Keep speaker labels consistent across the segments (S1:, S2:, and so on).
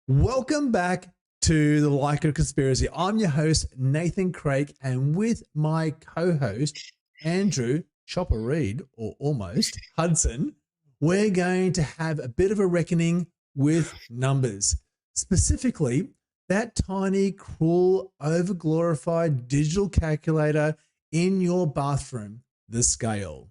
S1: Welcome back to the Like It Conspiracy. I'm your host, Nathan Craig, and with my co-host, Andrew Chopper Reed, or almost Hudson, we're going to have a bit of a reckoning with numbers. Specifically, that tiny, cruel, overglorified digital calculator in your bathroom, the scale.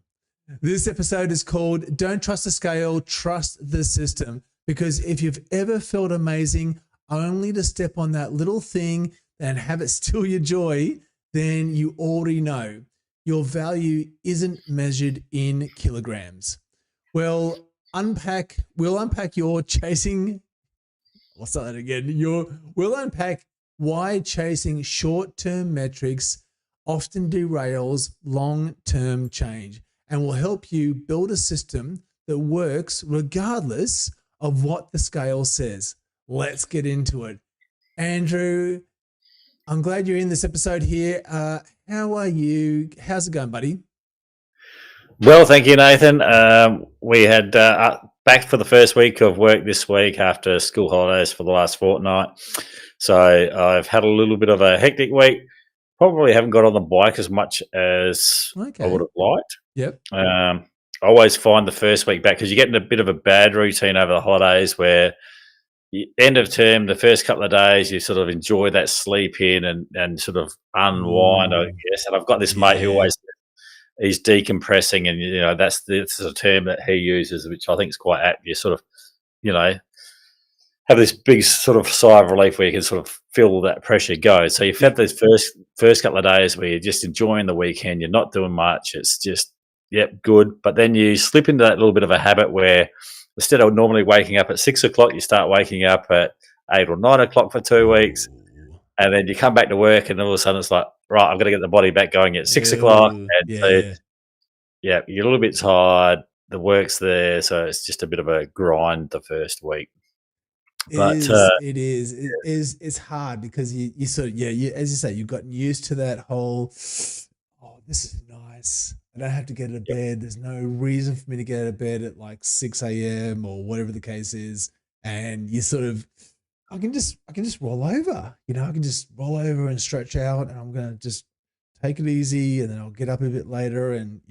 S1: This episode is called Don't Trust the Scale, Trust the System. Because if you've ever felt amazing only to step on that little thing and have it steal your joy, then you already know your value isn't measured in kilograms. We'll unpack your chasing. I'll start that again. We'll unpack why chasing short-term metrics often derails long-term change, and will help you build a system that works regardless of what the scale says. Let's get into it. Andrew, I'm glad you're in this episode here. How are you? How's it going, buddy?
S2: Well, thank you, Nathan. We had back for the first week of work this week after school holidays for the last fortnight. So I've had a little bit of a hectic week. Probably haven't got on the bike as much as I would have liked.
S1: Yep.
S2: I always find the first week back because you get in a bit of a bad routine over the holidays where end of term, the first couple of days, you sort of enjoy that sleep in and sort of unwind, I guess. And I've got this mate who always he's decompressing, and that's a term that he uses, which I think is quite apt. You sort of, have this big sort of sigh of relief where you can sort of feel that pressure go. So you've had those first couple of days where you're just enjoying the weekend, you're not doing much, it's just good. But then you slip into that little bit of a habit where instead of normally waking up at 6 o'clock, you start waking up at 8 or 9 o'clock for 2 weeks. And then you come back to work and all of a sudden it's like, right, I've got to get the body back going at 6 o'clock. And you're a little bit tired. The work's there. So it's just a bit of a grind the first week.
S1: It's hard because you sort of, as you say, you've gotten used to that whole, this is nice. I don't have to get out of bed. There's no reason for me to get out of bed at like 6 a.m. or whatever the case is. And you sort of, I can just roll over, I can just roll over and stretch out, and I'm going to just take it easy, and then I'll get up a bit later. And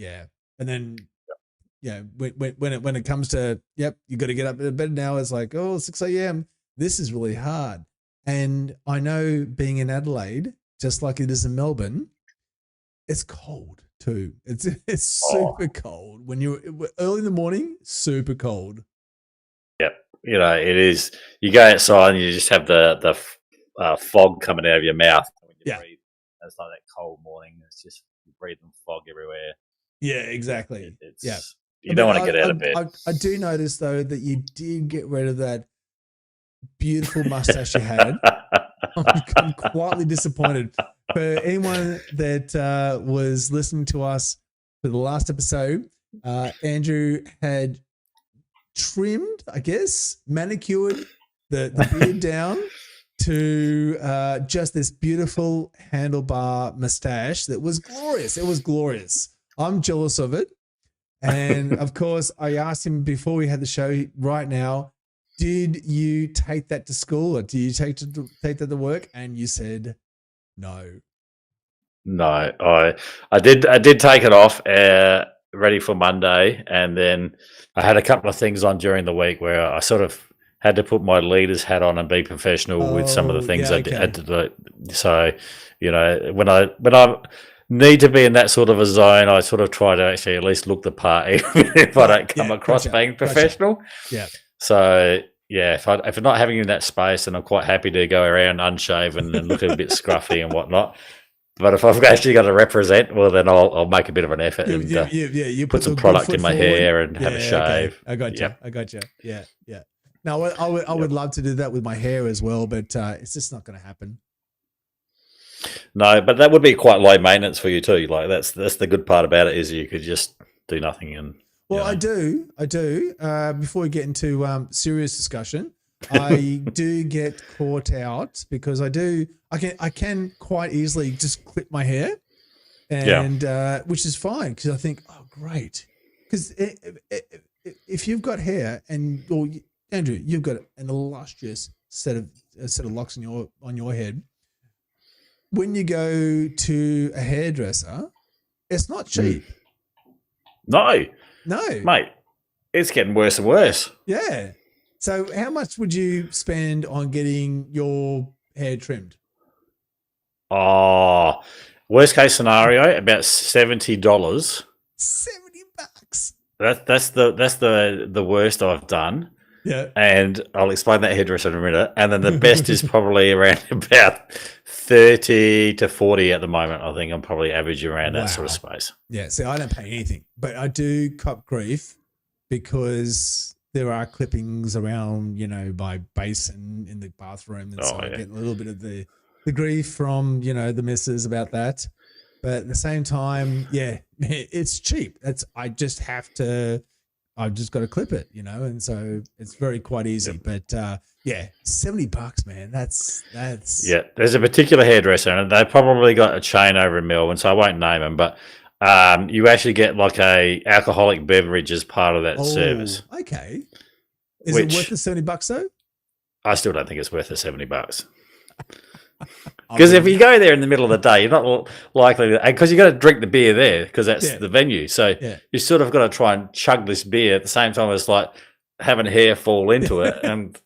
S1: then, when it comes to, you got to get up out of bed now, it's like, 6 a.m. This is really hard. And I know being in Adelaide, just like it is in Melbourne, it's cold too. It's super cold when you're early in the morning, super cold.
S2: Yep. It is. You go outside and you just have the fog coming out of your mouth when you breathe. It's like that cold morning. It's just breathing fog everywhere.
S1: Yeah, exactly.
S2: You don't want to get out of bed.
S1: I do notice though that you did get rid of that beautiful mustache you had. I'm quietly disappointed. For anyone that was listening to us for the last episode, Andrew had trimmed, I guess, manicured the beard down to just this beautiful handlebar mustache that was glorious. It was glorious. I'm jealous of it. And of course, I asked him before we had the show right now, did you take that to school or do you take that to work? And you said no.
S2: No, I did take it off, ready for Monday, and then I had a couple of things on during the week where I sort of had to put my leader's hat on and be professional with some of the things I had to do. So, when I need to be in that sort of a zone, I sort of try to actually at least look the part, even if I don't come across being professional.
S1: Yeah.
S2: So if I'm not having in that space, then I'm quite happy to go around unshaven and look a bit scruffy and whatnot. But if I've actually got to represent, well, then I'll make a bit of an effort and
S1: you
S2: put some product in my hair and have a shave.
S1: Okay. I got you. Yeah. No, I would love to do that with my hair as well, but it's just not going to happen.
S2: No, but that would be quite low maintenance for you too. Like that's the good part about it is you could just do nothing and.
S1: Well, I do. Before we get into serious discussion, I do get caught out because I can quite easily just clip my hair, and which is fine because I think, oh, great, because if you've got hair and Andrew, you've got an illustrious set of locks on your head. When you go to a hairdresser, it's not cheap.
S2: No,
S1: No,
S2: mate, it's getting worse and worse.
S1: Yeah. So how much would you spend on getting your hair trimmed?
S2: Oh, worst case scenario, about $70.
S1: $70.
S2: That's the worst I've done.
S1: Yeah.
S2: And I'll explain that hairdresser in a minute. And then the best is probably around about 30 to 40 at the moment. I think I'm probably average around that sort of space.
S1: Yeah. See, I don't pay anything, but I do cop grief because there are clippings around, by basin in the bathroom. And so I get a little bit of the grief from, the missus about that. But at the same time, it's cheap. I've just got to clip it, and so it's quite easy. Yep. But $70, man. That's
S2: yeah. There's a particular hairdresser, and they probably got a chain over in Melbourne, so I won't name them. But you actually get like a alcoholic beverage as part of that service.
S1: Okay. Is it worth the $70 though?
S2: I still don't think it's worth the $70. Because if you go there in the middle of the day, you're not likely to, because you got to drink the beer there because that's the venue. So you sort of got to try and chug this beer at the same time as like having hair fall into it. And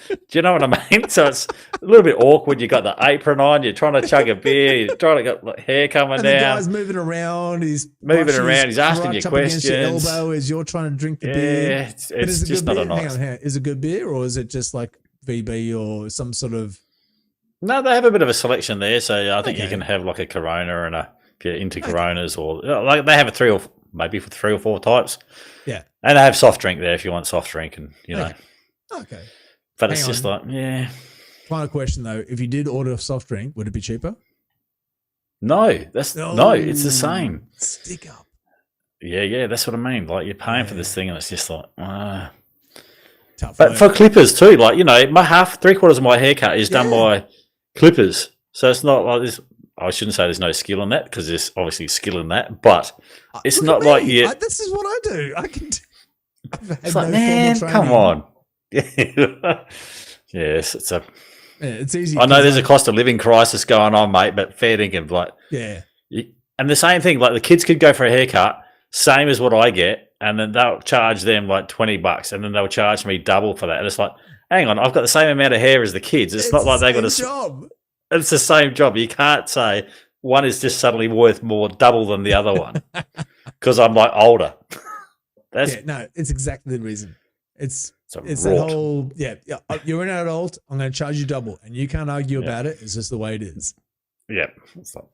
S2: do you know what I mean? So it's a little bit awkward. You got the apron on, you're trying to chug a beer, you're trying to get like, hair coming down.
S1: The guy's moving around. He's
S2: asking you questions.
S1: Your elbow as you're trying to drink the beer.
S2: Yeah, it's just not a nice.
S1: Hang on. Is it good beer or is it just like VB or some sort of?
S2: No, they have a bit of a selection there, so I think you can have like a Corona and if you're into Coronas, or like they have three or four types.
S1: Yeah,
S2: and they have soft drink there if you want soft drink, and
S1: Okay.
S2: But it's just like
S1: Final question though: if you did order a soft drink, would it be cheaper?
S2: No, it's the same.
S1: Stick up.
S2: Yeah, that's what I mean. Like you're paying for this thing, and it's just like.
S1: Tough
S2: but for clippers too, like my three-quarters of my haircut is done by clippers, so it's not like this. I shouldn't say there's no skill in that because there's obviously skill in that, but it's not like
S1: this is what I do. I can.
S2: It's like, man, come on. Yes,
S1: it's easy.
S2: I know there's a cost of living crisis going on, mate, but fair dinkum, like and the same thing, like the kids could go for a haircut, same as what I get. And then they'll charge them like $20, and then they'll charge me double for that. And it's like, hang on, I've got the same amount of hair as the kids. It's not like they got a job. It's the same job. You can't say one is just suddenly worth more, double than the other one, because I'm like older.
S1: It's exactly the reason. It's the whole you're an adult. I'm going to charge you double, and you can't argue about it. It's just the way it is.
S2: Yeah, it's like,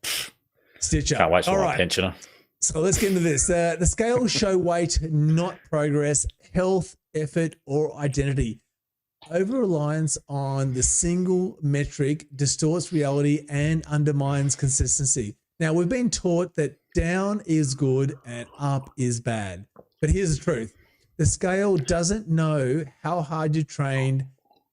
S1: stitch up.
S2: Can't wait for my pensioner.
S1: So let's get into this. The scales show weight, not progress, health, effort, or identity. Over-reliance on the single metric distorts reality and undermines consistency. Now, we've been taught that down is good and up is bad. But here's the truth. The scale doesn't know how hard you trained,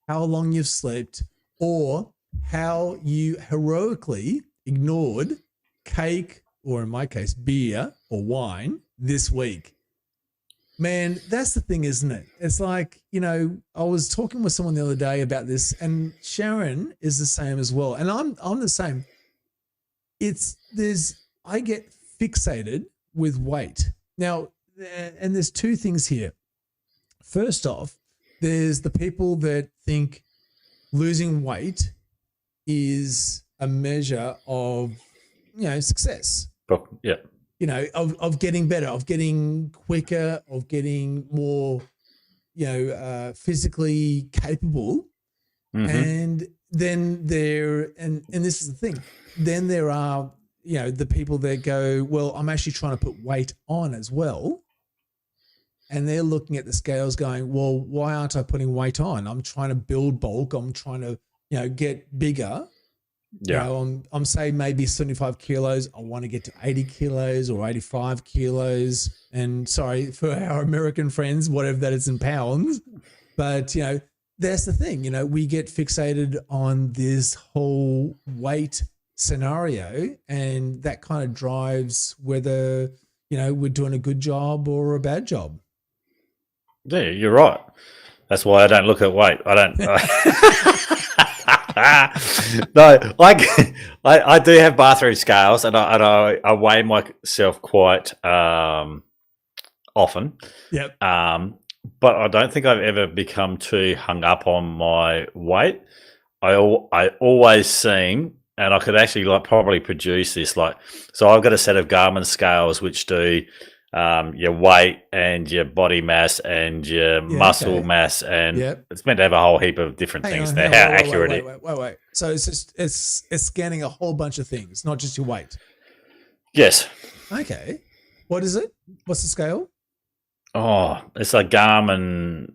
S1: how long you've slept, or how you heroically ignored cake, or in my case, beer or wine this week. Man, that's the thing, isn't it? It's like, I was talking with someone the other day about this, and Sharon is the same as well. And I'm the same. I get fixated with weight. Now, and there's two things here. First off, there's the people that think losing weight is a measure of, success. Of getting better, of getting quicker, of getting more, physically capable. Mm-hmm. And then and this is the thing, then there are, the people that go, well, I'm actually trying to put weight on as well. And they're looking at the scales going, well, why aren't I putting weight on? I'm trying to build bulk. I'm trying to, get bigger. Yeah. I'm saying maybe 75 kilos. I want to get to 80 kilos or 85 kilos. And sorry for our American friends, whatever that is in pounds. But, that's the thing. We get fixated on this whole weight scenario, and that kind of drives whether, we're doing a good job or a bad job.
S2: Yeah, you're right. That's why I don't look at weight. I don't. No, like I do have bathroom scales, and I weigh myself quite often.
S1: Yep.
S2: But I don't think I've ever become too hung up on my weight. I always seem, and I could actually probably produce this. So I've got a set of Garmin scales which do your weight and your body mass and your muscle mass, and it's meant to have a whole heap of different things. How accurate it?
S1: Wait. So it's scanning a whole bunch of things, not just your weight.
S2: Yes.
S1: Okay. What is it? What's the scale?
S2: Oh, it's a Garmin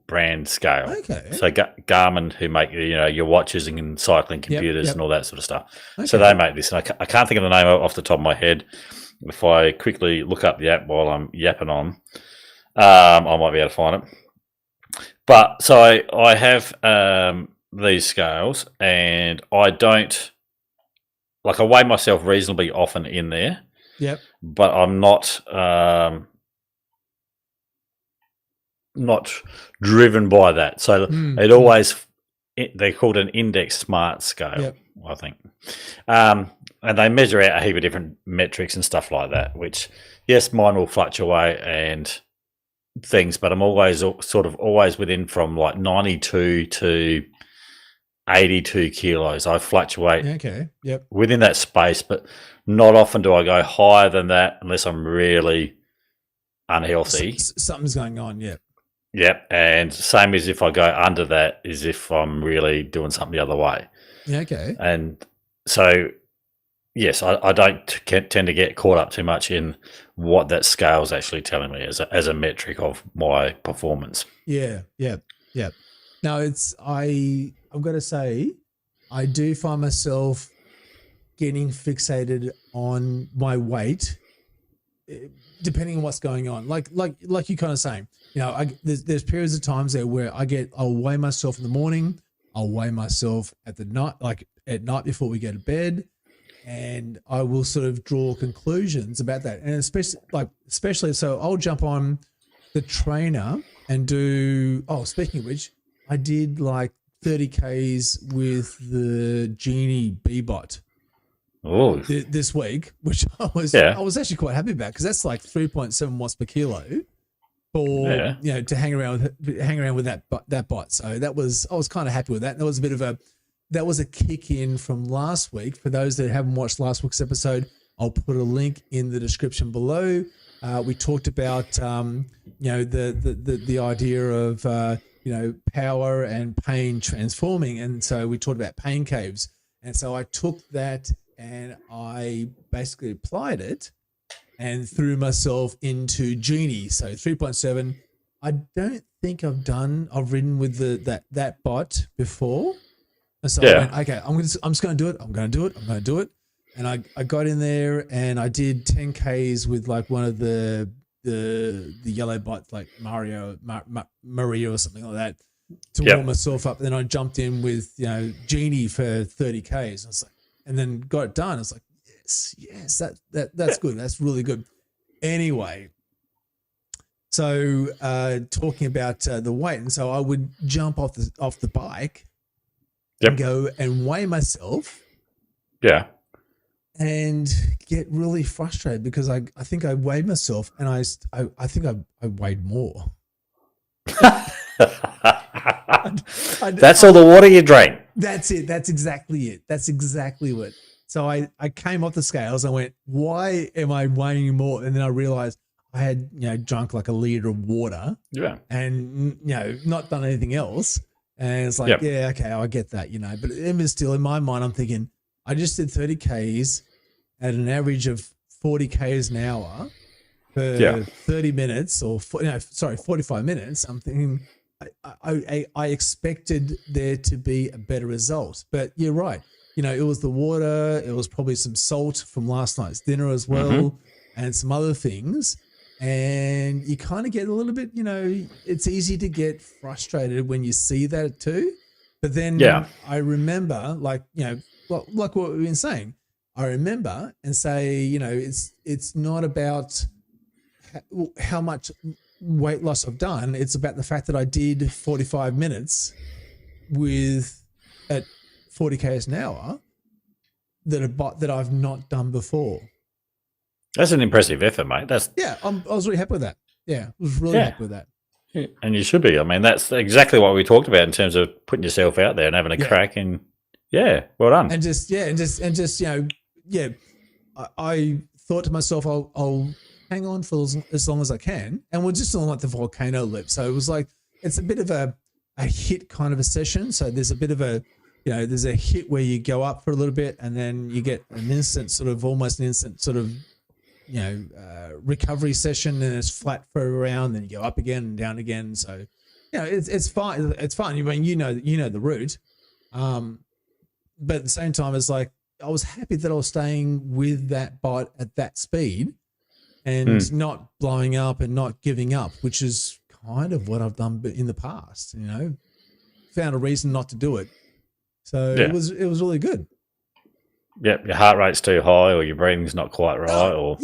S2: brand scale.
S1: Okay.
S2: So Garmin, who make your watches and cycling computers and all that sort of stuff.
S1: Okay.
S2: So they make this, and I can't think of the name off the top of my head. If I quickly look up the app while I'm yapping on, I might be able to find it. But so I have these scales, and I don't I weigh myself reasonably often in there.
S1: Yep.
S2: But I'm not driven by that. So it always, they're called an index smart scale, I think. And they measure out a heap of different metrics and stuff like that, which, yes, mine will fluctuate and things, but I'm always within from 92 to 82 kilos. I fluctuate within that space, but not often do I go higher than that unless I'm really unhealthy.
S1: Something's going on,
S2: Yep, and same as if I go under that is if I'm really doing something the other way.
S1: Okay.
S2: And so, yes, I don't tend to get caught up too much in what that scale is actually telling me as a metric of my performance.
S1: Yeah. Now I've got to say, I do find myself getting fixated on my weight, depending on what's going on. Like you kind of saying, there's periods of times there where I'll weigh myself in the morning, I'll weigh myself at night before we go to bed, and I will sort of draw conclusions about that. And especially so I'll jump on the trainer and do. Oh, speaking of which, I did 30 Ks with the Genie B-Bot this week, which I was actually quite happy about, because that's 3.7 watts per kilo for to hang around with that bot. So I was kind of happy with that. That was a kick in from last week. For those that haven't watched last week's episode, I'll put a link in the description below. We talked about the idea of power and pain transforming, and so we talked about pain caves. And so I took that and I basically applied it and threw myself into Genie. So 3.7. I don't think I've ridden with that bot before. And so I went, okay, I'm just going to do it. I'm going to do it. And I got in there and I did 10 Ks with one of the yellow bots, like Maria or something like that, to warm myself up. And then I jumped in with Genie for 30 Ks. And then got it done. I was like, yes, that's good. That's really good. Anyway, so talking about the weight, and so I would jump off the bike and go and weigh myself. Yeah. And get really frustrated because I think I weighed myself and I think I weighed more.
S2: That's all the water you drank.
S1: That's it. That's exactly it. That's exactly what. So I came off the scales. I went, why am I weighing more? And then I realized I had drunk a liter of water. Yeah. And not done anything else. And it's okay, I get that, But even still, in my mind, I'm thinking, I just did 30 Ks at an average of 40 Ks an hour for 30 minutes 45 minutes. I'm thinking I expected there to be a better result. But you're right. It was the water. It was probably some salt from last night's dinner as well, and some other things. And you kind of get a little bit, it's easy to get frustrated when you see that too. But then I remember, like what we've been saying, I remember and say, it's not about how much weight loss I've done. It's about the fact that I did 45 minutes at 40 k's an hour that I've not done before.
S2: That's an impressive effort, mate.
S1: I was really happy with that. Yeah, I was really happy with that.
S2: Yeah, and you should be. I mean, that's exactly what we talked about in terms of putting yourself out there and having a crack. And well done.
S1: And just I thought to myself, I'll hang on for as long as I can. And we're just on like the volcano lip, so it was like it's a bit of a hit kind of a session. So there's a bit of a there's a hit where you go up for a little bit, and then you get almost an instant recovery session, and it's flat for a round, then you go up again and down again. So it's fine. It's fine. I mean, you know the route, but at the same time, it's like I was happy that I was staying with that bot at that speed and not blowing up and not giving up, which is kind of what I've done in the past. Found a reason not to do it, so it was really good.
S2: Yep, your heart rate's too high, or your breathing's not quite right,
S1: I've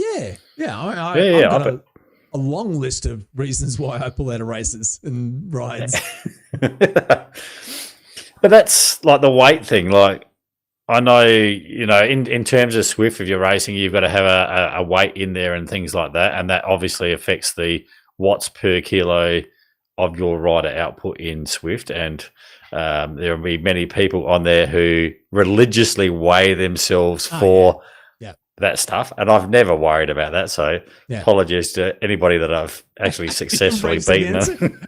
S1: got a long list of reasons why I pull out of races and rides.
S2: But that's like the weight thing. Like I know, in terms of Zwift, if you're racing, you've got to have a weight in there and things like that, and that obviously affects the watts per kilo of your rider output in Zwift. And there will be many people on there who religiously weigh themselves for that stuff, and I've never worried about that. So apologies to anybody that I've actually successfully beaten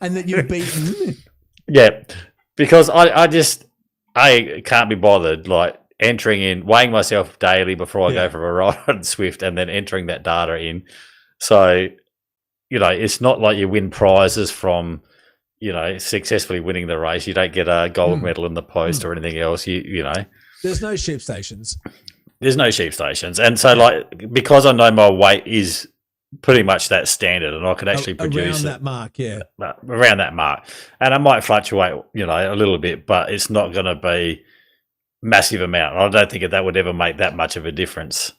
S1: and that you've beaten.
S2: Yeah, because I can't be bothered like weighing myself daily before I go for a ride on Zwift, and then entering that data in. So it's not like you win prizes from successfully winning the race. You don't get a gold medal in the post or anything else.
S1: There's no sheep stations.
S2: There's no sheep stations. And so like, because I know my weight is pretty much that standard, and I could actually produce
S1: around that mark. Yeah.
S2: Around that mark. And I might fluctuate, a little bit, but it's not going to be massive amount. I don't think that would ever make that much of a difference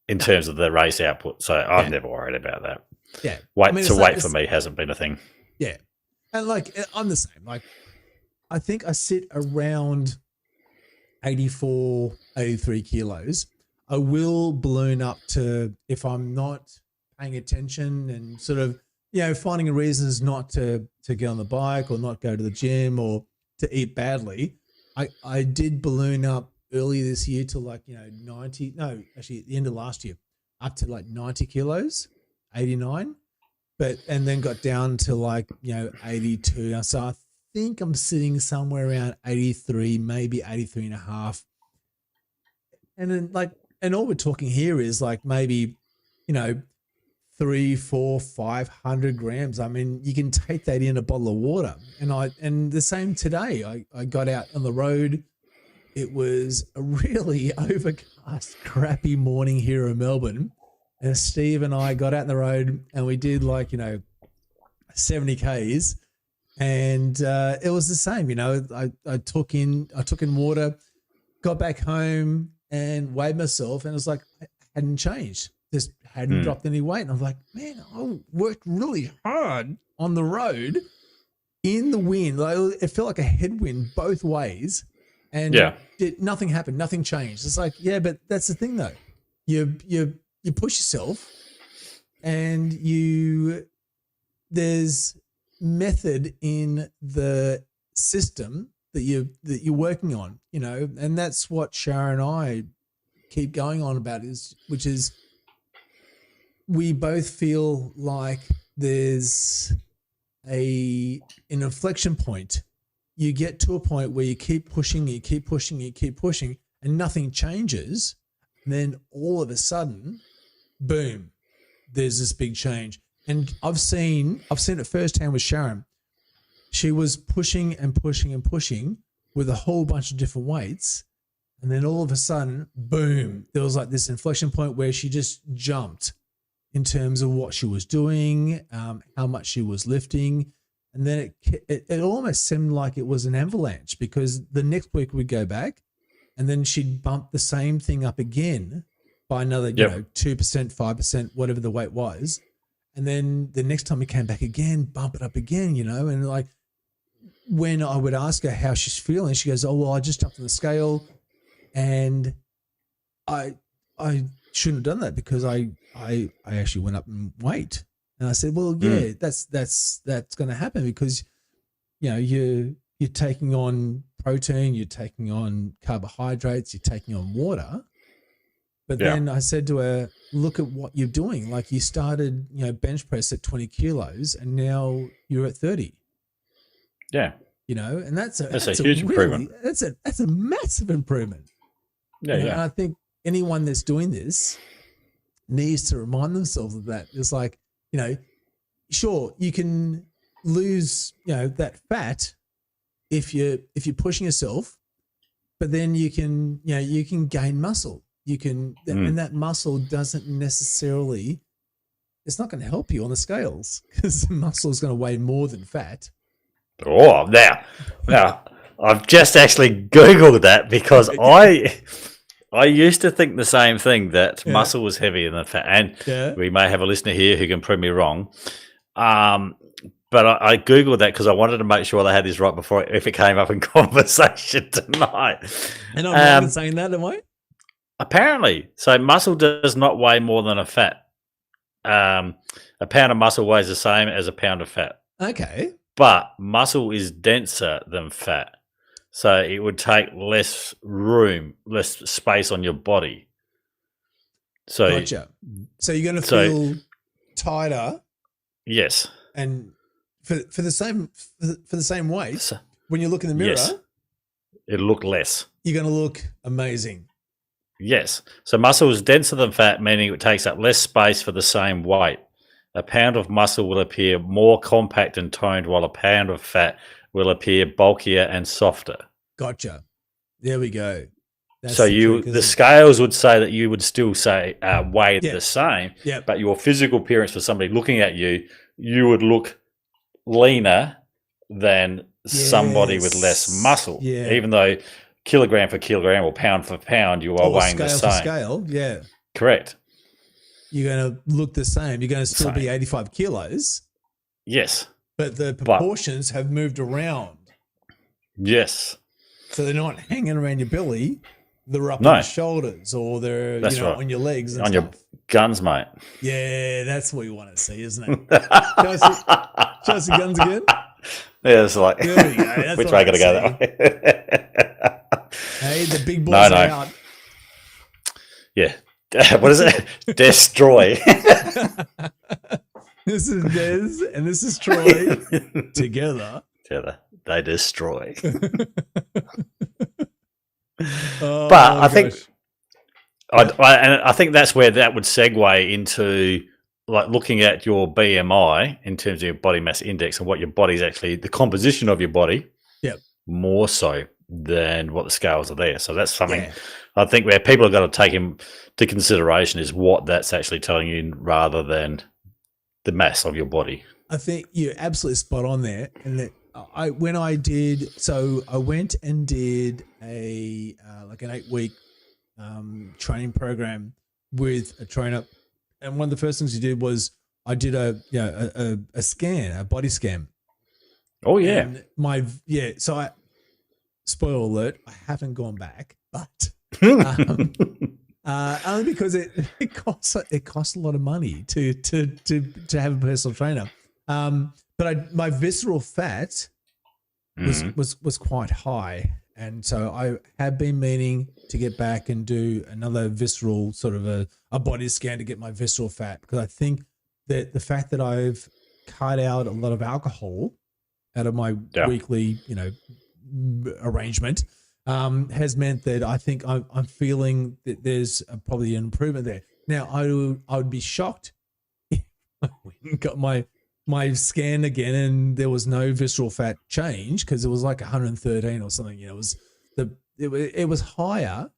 S2: in terms of the race output. So I've never worried about that.
S1: Yeah.
S2: Weight for me hasn't been a thing.
S1: Yeah. And like, I'm the same. Like, I think I sit around 84, 83 kilos. I will balloon up to, if I'm not paying attention and sort of, finding reasons not to get on the bike or not go to the gym or to eat badly. I did balloon up earlier this year to like, 90, no, actually at the end of last year, up to like 90 kilos, 89. And then got down to like, 82. So I think I'm sitting somewhere around 83, maybe 83 and a half. And then and all we're talking here is like maybe, 300, 400, 500 grams. I mean, you can take that in a bottle of water. And the same today, I got out on the road. It was a really overcast, crappy morning here in Melbourne. And Steve and I got out on the road and we did 70 Ks, and it was the same. I took in water, got back home and weighed myself, and it was like I hadn't changed, just hadn't dropped any weight. And I was like, man, I worked really hard on the road in the wind. It felt like a headwind both ways, and nothing happened, nothing changed. It's like, but that's the thing though. You push yourself, and there's method in the system that you're working on, and that's what Shara and I keep going on about, which is we both feel like there's an inflection point. You get to a point where you keep pushing, and nothing changes. And then all of a sudden, boom, there's this big change. And I've seen it firsthand with Sharon. She was pushing and pushing and pushing with a whole bunch of different weights. And then all of a sudden, boom, there was like this inflection point where she just jumped in terms of what she was doing, how much she was lifting. And then it almost seemed like it was an avalanche, because the next week we'd go back and then she'd bump the same thing up again by another, 2%, 5%, whatever the weight was. And then the next time he came back again, bump it up again, you know, and like when I would ask her how she's feeling, she goes, "Oh, well, I just jumped on the scale and I shouldn't have done that because I actually went up in weight." And I said, "Well, yeah, that's going to happen because, you know, you're taking on protein, you're taking on carbohydrates, you're taking on water." But then I said to her, "Look at what you're doing. Like you started, you know, bench press at 20 kilos and now you're at 30.
S2: Yeah.
S1: You know, and that's a
S2: huge improvement.
S1: That's a massive improvement.
S2: Yeah,
S1: you know, and I think anyone that's doing this needs to remind themselves of that. It's like, you know, sure, you can lose, you know, that fat if you're pushing yourself, but then you can gain muscle. You can, and that muscle doesn't necessarily, it's not going to help you on the scales because muscle is going to weigh more than fat.
S2: Oh, now, I've just actually Googled that because I used to think the same thing, that muscle was heavier than fat. And we may have a listener here who can prove me wrong. But I Googled that because I wanted to make sure they had this right before if it came up in conversation tonight.
S1: And I'm wrong in saying that, am I?
S2: Apparently. So muscle does not weigh more than a fat. A pound of muscle weighs the same as a pound of fat.
S1: Okay.
S2: But muscle is denser than fat. So it would take less room, less space on your body. So
S1: gotcha. So you're going to feel tighter.
S2: Yes.
S1: And for the same weight, when you look in the mirror,
S2: it'll look less.
S1: You're going to look amazing.
S2: Yes. So muscle is denser than fat, meaning it takes up less space for the same weight. A pound of muscle will appear more compact and toned, while a pound of fat will appear bulkier and softer.
S1: Gotcha. There we go.
S2: That's so the scales would say that you would still say weigh the same, but your physical appearance for somebody looking at you, you would look leaner than somebody with less muscle, even though kilogram for kilogram or pound for pound, you are weighing the same.
S1: Scale, yeah.
S2: Correct.
S1: You're going to look the same. You're going to still be 85 kilos.
S2: Yes.
S1: But the proportions have moved around.
S2: Yes.
S1: So they're not hanging around your belly. They're up on your shoulders or they're on your legs and
S2: on
S1: stuff.
S2: Your guns, mate.
S1: Yeah, that's what you want to see, isn't it? show us your guns again.
S2: Yeah, it's like,
S1: there we go. That's
S2: which way I got to go that way?
S1: Hey, the big boys are out.
S2: Yeah. What is it? Destroy.
S1: This is Des and this is Troy. Together,
S2: they destroy.
S1: But
S2: I think, I think that's where that would segue into like looking at your BMI in terms of your body mass index and what your body's actually, the composition of your body, more so than what the scales are there. So that's something I think where people have got to take into consideration is what that's actually telling you rather than the mass of your body.
S1: I think you're absolutely spot on there. And that I went and did a like an 8-week training program with a trainer, and one of the first things you did was I did a scan, a body scan.
S2: Oh yeah,
S1: and so I, spoiler alert, I haven't gone back, but only because it costs a lot of money to have a personal trainer. But my visceral fat was quite high, and so I have been meaning to get back and do another visceral sort of a body scan to get my visceral fat, because I think that the fact that I've cut out a lot of alcohol out of my weekly, arrangement has meant that I think I'm feeling that there's probably an improvement there. Now I would be shocked if I got my scan again and there was no visceral fat change, because it was like 113 or something. It was higher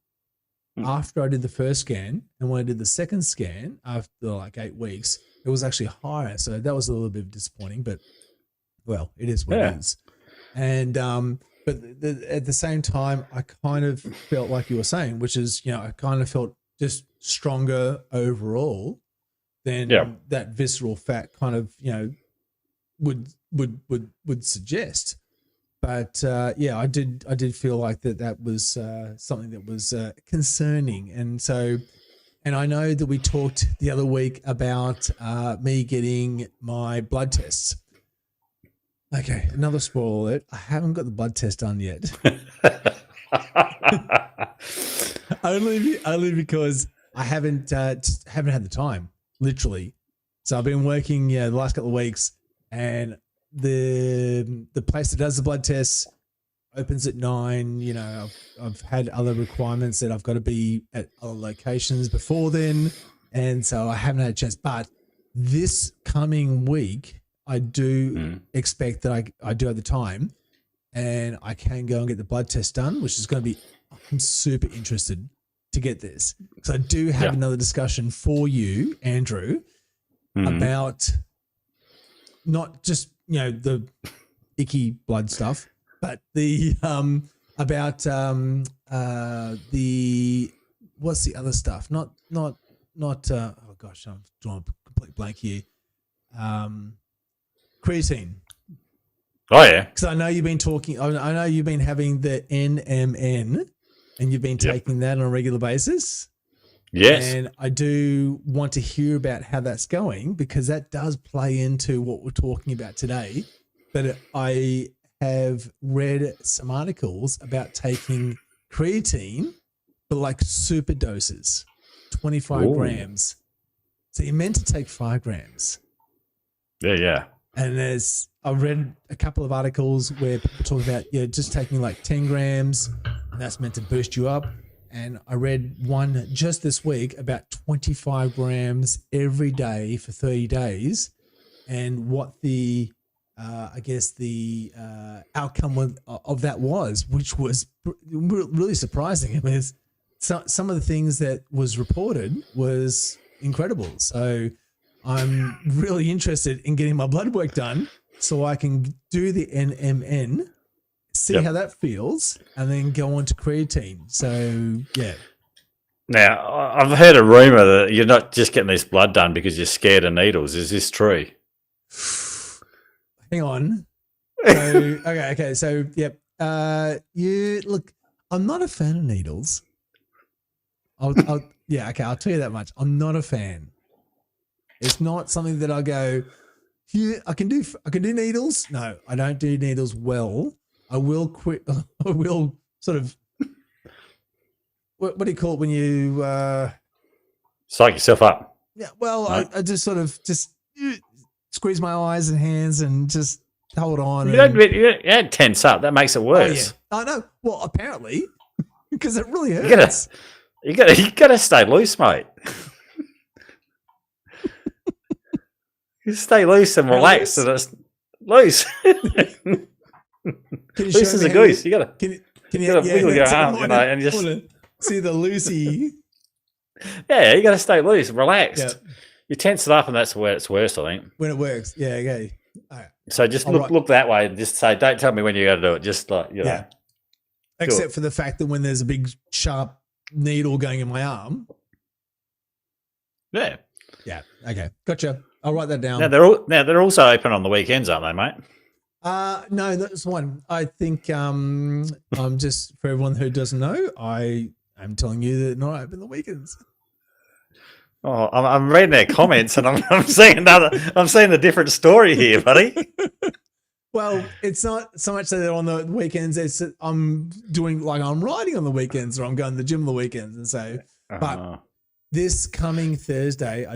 S1: after I did the first scan, and when I did the second scan after like 8 weeks, it was actually higher. So that was a little bit disappointing, but well, it is what it is. And but at the same time, I kind of felt like you were saying, which is, I kind of felt just stronger overall. than that visceral fat kind of, would suggest. But I did feel like that was something that was concerning. And I know that we talked the other week about me getting my blood tests. Okay, another spoiler alert. I haven't got the blood test done yet. only because I haven't had the time, literally. So I've been working the last couple of weeks, and the place that does the blood tests opens at 9. I've had other requirements that I've got to be at other locations before then, and so I haven't had a chance. But this coming week, I do expect that I do have the time, and I can go and get the blood test done, which is going to be. I'm super interested to get this. So I do have another discussion for you, Andrew, about not just the icky blood stuff, but the about the what's the other stuff? Not oh gosh, I'm drawing a complete blank here. Creatine.
S2: Oh yeah,
S1: because I know you've been talking. I know you've been having the NMN, and you've been taking that on a regular basis.
S2: Yes,
S1: and I do want to hear about how that's going, because that does play into what we're talking about today. But I have read some articles about taking creatine, but like super doses, 25 grams. So you're meant to take 5 grams.
S2: Yeah.
S1: And I've read a couple of articles where people talk about just taking like 10 grams, and that's meant to boost you up. And I read one just this week about 25 grams every day for 30 days, and what the outcome of that was, which was really surprising. I mean, some of the things that was reported was incredible. So I'm really interested in getting my blood work done so I can do the NMN, see how that feels, and then go on to creatine. So, yeah.
S2: Now, I've heard a rumor that you're not just getting this blood done because you're scared of needles. Is this true?
S1: Hang on. So, okay. So, yep. Look, I'm not a fan of needles. I'll tell you that much. I'm not a fan. It's not something that I go, I can do needles. No, I don't do needles well. I will quit. I will sort of, what do you call it when you
S2: psych yourself up?
S1: Yeah. Well, right. I just sort of squeeze my eyes and hands and just hold on.
S2: You don't tense up. That makes it worse.
S1: Oh, yeah. I know. Well, apparently, because it really hurts.
S2: You gotta stay loose, mate. You stay loose and relax, and it's loose. Loose as a goose. You gotta wiggle your arm, and just
S1: see the loosey.
S2: Yeah, you gotta stay loose, relaxed. Yeah. You tense it up, and that's where it's worse, I think.
S1: When it works, yeah, okay. All right.
S2: So just look that way, and just say, don't tell me when you got to do it. Just like
S1: Except for the fact that when there's a big sharp needle going in my arm.
S2: Yeah.
S1: Yeah. Okay. Gotcha. I'll write that down.
S2: Now they're also open on the weekends, aren't they, mate?
S1: No, that's one. I think just for everyone who doesn't know, I am telling you that they're not open the weekends.
S2: Oh, I'm reading their comments, and I'm seeing a different story here, buddy.
S1: Well, it's not so much that they're on the weekends. It's that I'm riding on the weekends, or I'm going to the gym on the weekends, and so. But this coming Thursday,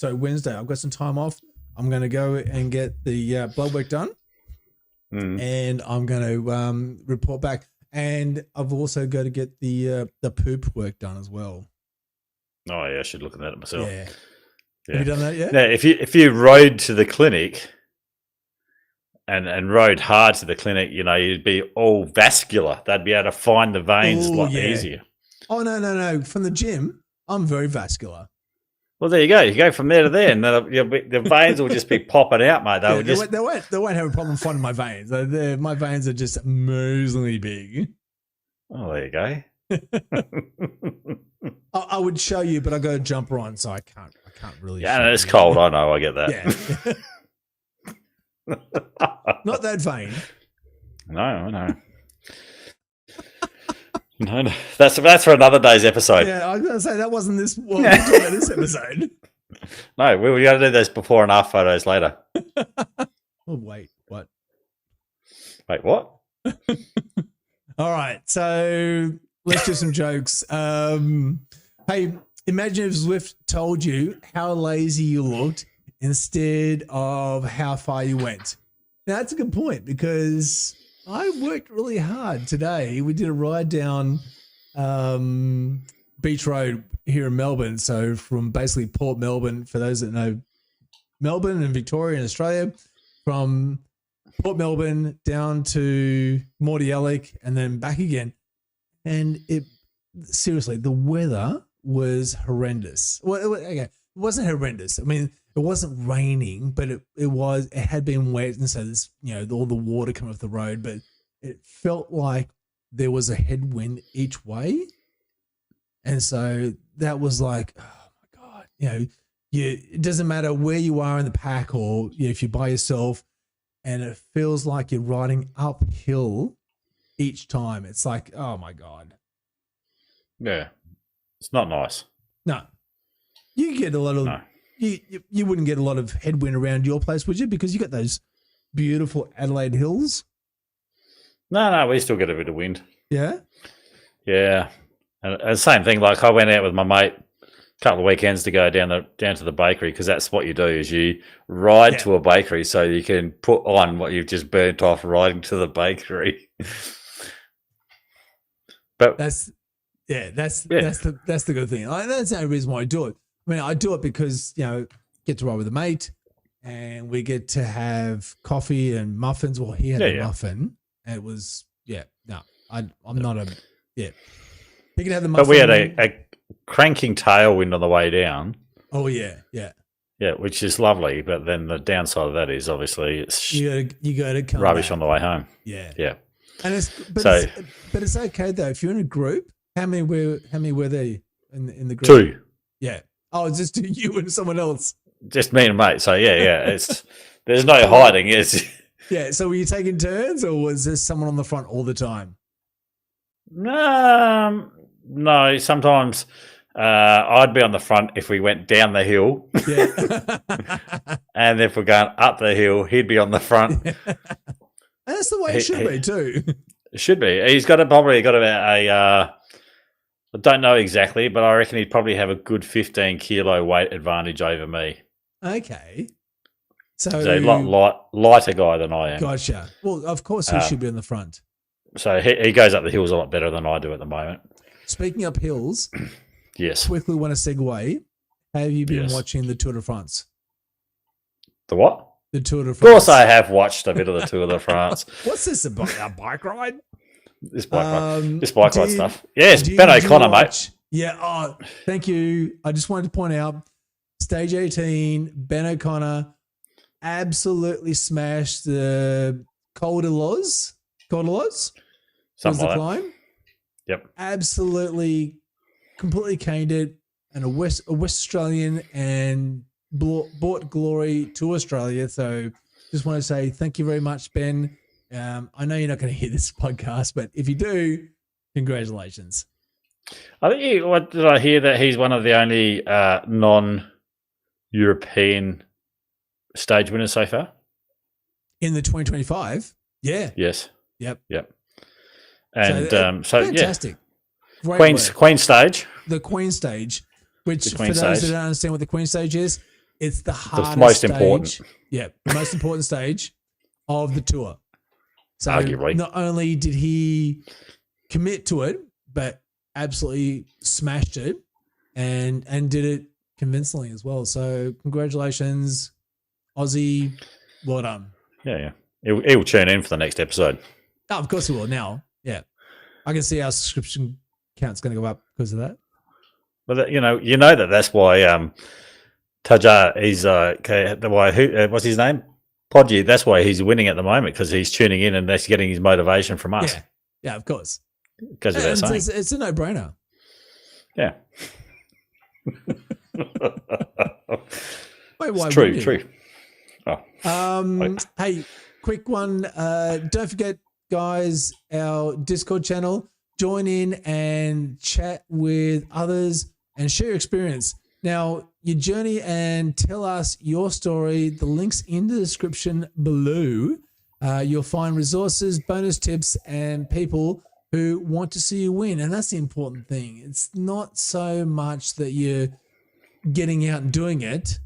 S1: Wednesday, I've got some time off. I'm going to go and get the blood work done, and I'm going to report back. And I've also got to get the poop work done as well.
S2: Oh yeah, I should look at that myself.
S1: Yeah. Have you done that yet?
S2: Now, if you rode to the clinic and rode hard to the clinic, you'd be all vascular. They'd be able to find the veins a lot easier. Oh
S1: no! From the gym, I'm very vascular.
S2: Well, there you go. You go from there to there, and the veins will just be popping out, mate.
S1: They won't have a problem finding my veins. My veins are just amazingly big.
S2: Oh, there you go.
S1: I would show you, but I got a jumper on, so I can't really.
S2: Yeah,
S1: show
S2: and it's
S1: you.
S2: cold. I know. I get that.
S1: Yeah. Not that vain.
S2: No, I know. No, that's for another day's episode.
S1: Yeah, I was going to say that wasn't this. Well, we're talking about this episode.
S2: No, we got to do those before and after photos later.
S1: Oh wait, what?
S2: Wait, what?
S1: All right, so let's do some jokes. Hey, imagine if Zwift told you how lazy you looked instead of how far you went. Now, that's a good point because I worked really hard today. We did a ride down Beach Road here in Melbourne. So from basically Port Melbourne, for those that know Melbourne and Victoria in Australia, from Port Melbourne down to Mordialloc and then back again. And seriously, the weather was horrendous. Well, it wasn't horrendous. I mean, it wasn't raining, but it had been wet. And so there's, all the water coming off the road, but it felt like there was a headwind each way. And so that was like, oh my God, it doesn't matter where you are in the pack or if you're by yourself, and it feels like you're riding uphill each time. It's like, oh my God.
S2: Yeah. It's not nice.
S1: No. You get a lot of, you wouldn't get a lot of headwind around your place, would you? Because you got those beautiful Adelaide hills.
S2: No, we still get a bit of wind.
S1: Yeah?
S2: Yeah. And same thing, like I went out with my mate a couple of weekends to go down to the bakery, because that's what you do, is you ride to a bakery so you can put on what you've just burnt off riding to the bakery. But
S1: that's the good thing. That's the only reason why I do it. I mean, I do it because, get to ride with a mate and we get to have coffee and muffins. Well, he had a muffin. And it was, I'm not a, he can have the muffin.
S2: But we had a cranking tailwind on the way down.
S1: Oh, yeah.
S2: Yeah, which is lovely. But then the downside of that is obviously it's
S1: you got to come
S2: rubbish
S1: back
S2: on the way home.
S1: Yeah.
S2: Yeah.
S1: And it's okay though. If you're in a group, how many were there in the group?
S2: 2.
S1: Yeah. Oh, it's just you and someone else.
S2: Just me and mate. So yeah. There's no hiding.
S1: Yeah. So were you taking turns, or was there someone on the front all the time?
S2: No. Sometimes I'd be on the front if we went down the hill.
S1: Yeah.
S2: And if we're going up the hill, he'd be on the front.
S1: That's the way it should be too.
S2: It should be. He's probably got about I don't know exactly, but I reckon he'd probably have a good 15 kilo weight advantage over me.
S1: Okay. So
S2: he's a lot lighter guy than I am.
S1: Gotcha. Well, of course he should be on the front.
S2: So he goes up the hills a lot better than I do at the moment.
S1: Speaking up hills,
S2: yes.
S1: Quickly want to segue. Have you been watching the Tour de France?
S2: The what?
S1: The Tour de France.
S2: Of course I have watched a bit of the Tour de France.
S1: What's this about? A bike ride?
S2: This bike ride stuff. Yes, Ben O'Connor, mate.
S1: Yeah. Oh, thank you. I just wanted to point out, stage 18, Ben O'Connor absolutely smashed the Col de Loz.
S2: Something like
S1: climb.
S2: That. Yep.
S1: Absolutely, completely caned it, and a West Australian, and brought glory to Australia. So just want to say thank you very much, Ben. I know you're not going to hear this podcast, but if you do, congratulations.
S2: I think what did I hear, that he's one of the only non-European stage winners so far
S1: in the 2025. Yeah.
S2: Yes.
S1: Yep.
S2: And
S1: fantastic.
S2: Yeah. Queen stage.
S1: The Queen stage, which
S2: for
S1: those that don't understand what the Queen stage is, it's the hardest
S2: most
S1: stage.
S2: Important.
S1: Yeah, the most important stage of the tour. So
S2: arguably,
S1: not only did he commit to it, but absolutely smashed it and did it convincingly as well. So congratulations, Aussie. Well done.
S2: Yeah. He'll tune in for the next episode.
S1: Oh, of course he will now. Yeah. I can see our subscription count's going to go up because of that.
S2: But you know that's why Tajar is what's his name? Podgy. That's why he's winning at the moment, because he's tuning in and that's getting his motivation from us.
S1: Yeah, of course.
S2: It goes without saying.
S1: It's a no-brainer.
S2: Yeah.
S1: Wait, why
S2: True.
S1: Oh. Hey, quick one. Don't forget, guys, our Discord channel. Join in and chat with others and share your experience. Now, your journey, and tell us your story. The link's in the description below. You'll find resources, bonus tips, and people who want to see you win. And that's the important thing. It's not so much that you're getting out and doing it,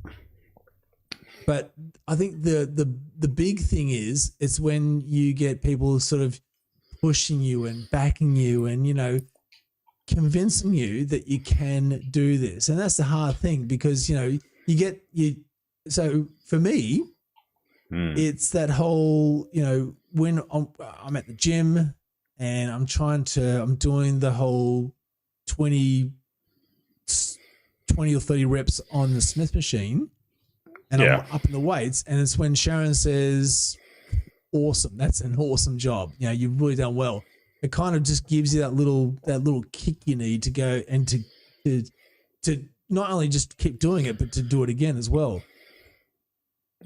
S1: but I think the big thing is it's when you get people sort of pushing you and backing you and, you know, convincing you that you can do this. And that's the hard thing, because, you know, so for me, it's that whole, you know, when I'm at the gym and I'm doing the whole 20 or 30 reps on the Smith machine, and I'm up in the weights, and it's when Sharon says, awesome, that's an awesome job, you know, you've really done well. It kind of just gives you that little kick you need to go and to not only just keep doing it, but to do it again as well.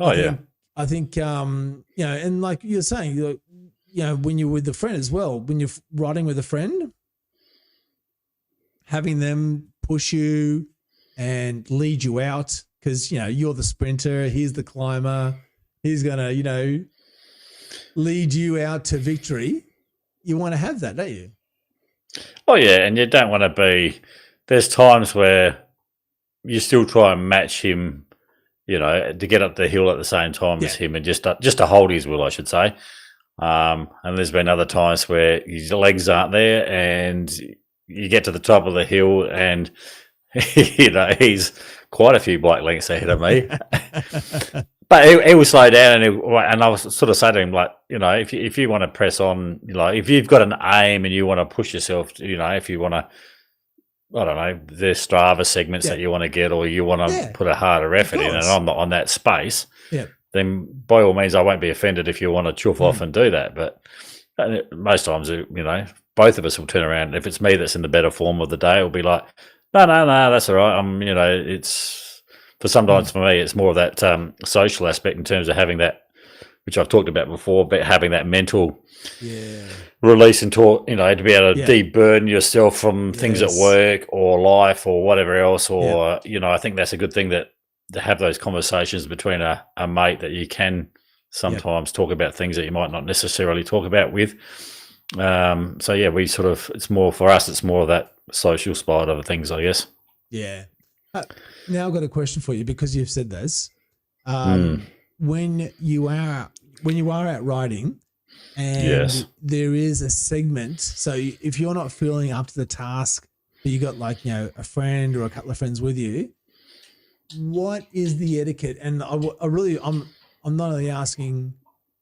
S1: I think you know, and like you're saying, you know, when you're with a friend as well, when you're riding with a friend, having them push you and lead you out, because, you know, you're the sprinter, he's the climber, he's gonna, you know, lead you out to victory. You want to have that, don't you?
S2: Oh yeah, and you don't want to be. There's times where you still try and match him, you know, to get up the hill at the same time as him, and just to hold his will, I should say. And there's been other times where his legs aren't there, and you get to the top of the hill, and you know, he's quite a few bike lengths ahead of me. But he will slow down, and I was sort of saying to him, like, you know, if you want to press on, like, if you've got an aim and you want to push yourself, you know, if you want to, I don't know, there's Strava segments that you want to get, or you want to put a harder effort in, and I'm not on that space, then by all means, I won't be offended if you want to chuff off and do that. But most times, you know, both of us will turn around. If it's me that's in the better form of the day, it'll be like, no, that's all right. You know, it's. Sometimes for me, it's more of that social aspect in terms of having that, which I've talked about before, but having that mental release and talk, you know, to be able to deburden yourself from things at work or life or whatever else. Or, you know, I think that's a good thing, that to have those conversations between a mate, that you can sometimes talk about things that you might not necessarily talk about with. So, yeah, we sort of, it's more for us, it's more of that social side of things, I guess.
S1: Yeah. Now I've got a question for you, because you've said this. When you are out riding and there is a segment, so if you're not feeling up to the task, but you got, like, you know, a friend or a couple of friends with you, what is the etiquette? And I'm not only asking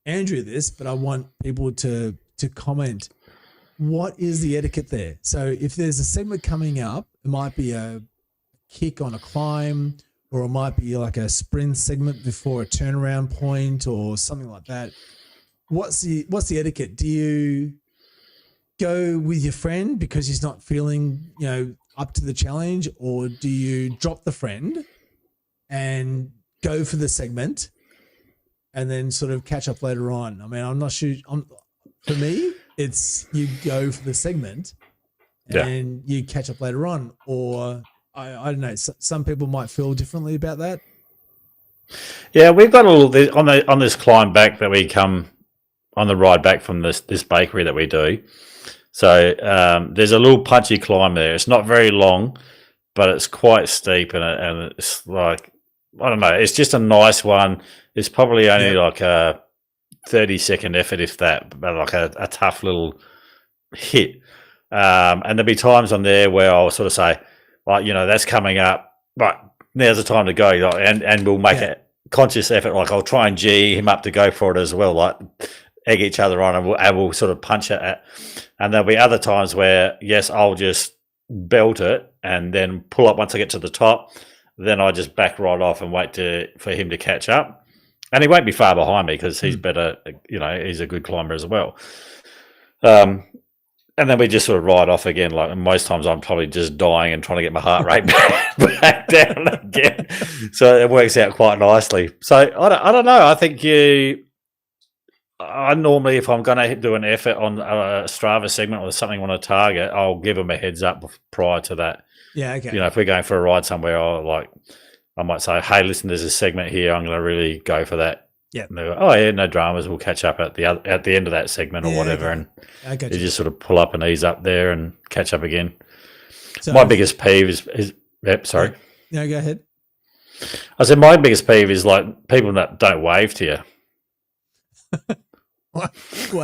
S1: Andrew this, but I want people to comment. What is the etiquette there? So if there's a segment coming up, it might be a kick on a climb, or it might be like a sprint segment before a turnaround point or something like that. What's the etiquette? Do you go with your friend because he's not feeling, you know, up to the challenge, or do you drop the friend and go for the segment and then sort of catch up later on? I mean, I'm not sure. For me, it's you go for the segment and you catch up later on, or I don't know. Some people might feel differently about that.
S2: Yeah, we've got a little on this climb back that we come on the ride back from this bakery that we do. So there's a little punchy climb there. It's not very long, but it's quite steep, and it's like, I don't know. It's just a nice one. It's probably only like a 30-second effort, if that, but like a tough little hit. And there'll be times on there where I'll sort of say, like, you know, that's coming up, but now's the time to go, you know, and we'll make a conscious effort. Like, I'll try and G him up to go for it as well, like egg each other on, and we'll sort of punch it at. And there'll be other times where, yes, I'll just belt it and then pull up once I get to the top. Then I just back right off and wait for him to catch up. And he won't be far behind me, because he's better, you know, he's a good climber as well. And And then we just sort of ride off again. Like most times, I'm probably just dying and trying to get my heart rate back down again. So it works out quite nicely. So I don't know. I think I normally, if I'm going to do an effort on a Strava segment or something on a target, I'll give them a heads up prior to that.
S1: Yeah, okay.
S2: If we're going for a ride somewhere, I might say, hey, listen, there's a segment here. I'm going to really go for that.
S1: Yeah.
S2: And they go, oh yeah, no dramas. We'll catch up at the end of that segment or whatever, and you just sort of pull up and ease up there and catch up again. So my biggest peeve is sorry.
S1: No, go ahead.
S2: I said my biggest peeve is like people that don't wave to you.
S1: What?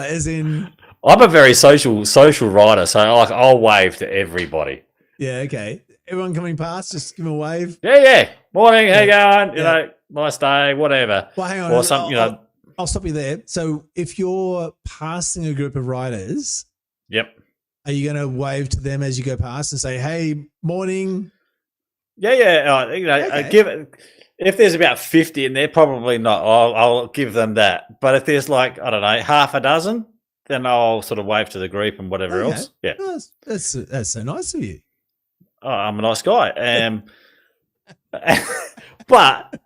S1: As in?
S2: I'm a very social rider, so I'll wave to everybody.
S1: Yeah, okay. Everyone coming past, just give them a wave.
S2: Yeah. Morning, how you going? You know, nice day, whatever.
S1: Well, hang on.
S2: Or something,
S1: I'll stop you there. So if you're passing a group of riders,
S2: yep.
S1: Are you going to wave to them as you go past and say, hey, morning?
S2: Yeah. Okay. Give it. If there's about 50 in there, probably not. I'll give them that. But if there's like, I don't know, half a dozen, then I'll sort of wave to the group and whatever else. Yeah.
S1: Oh, that's so nice of you.
S2: Oh, I'm a nice guy. But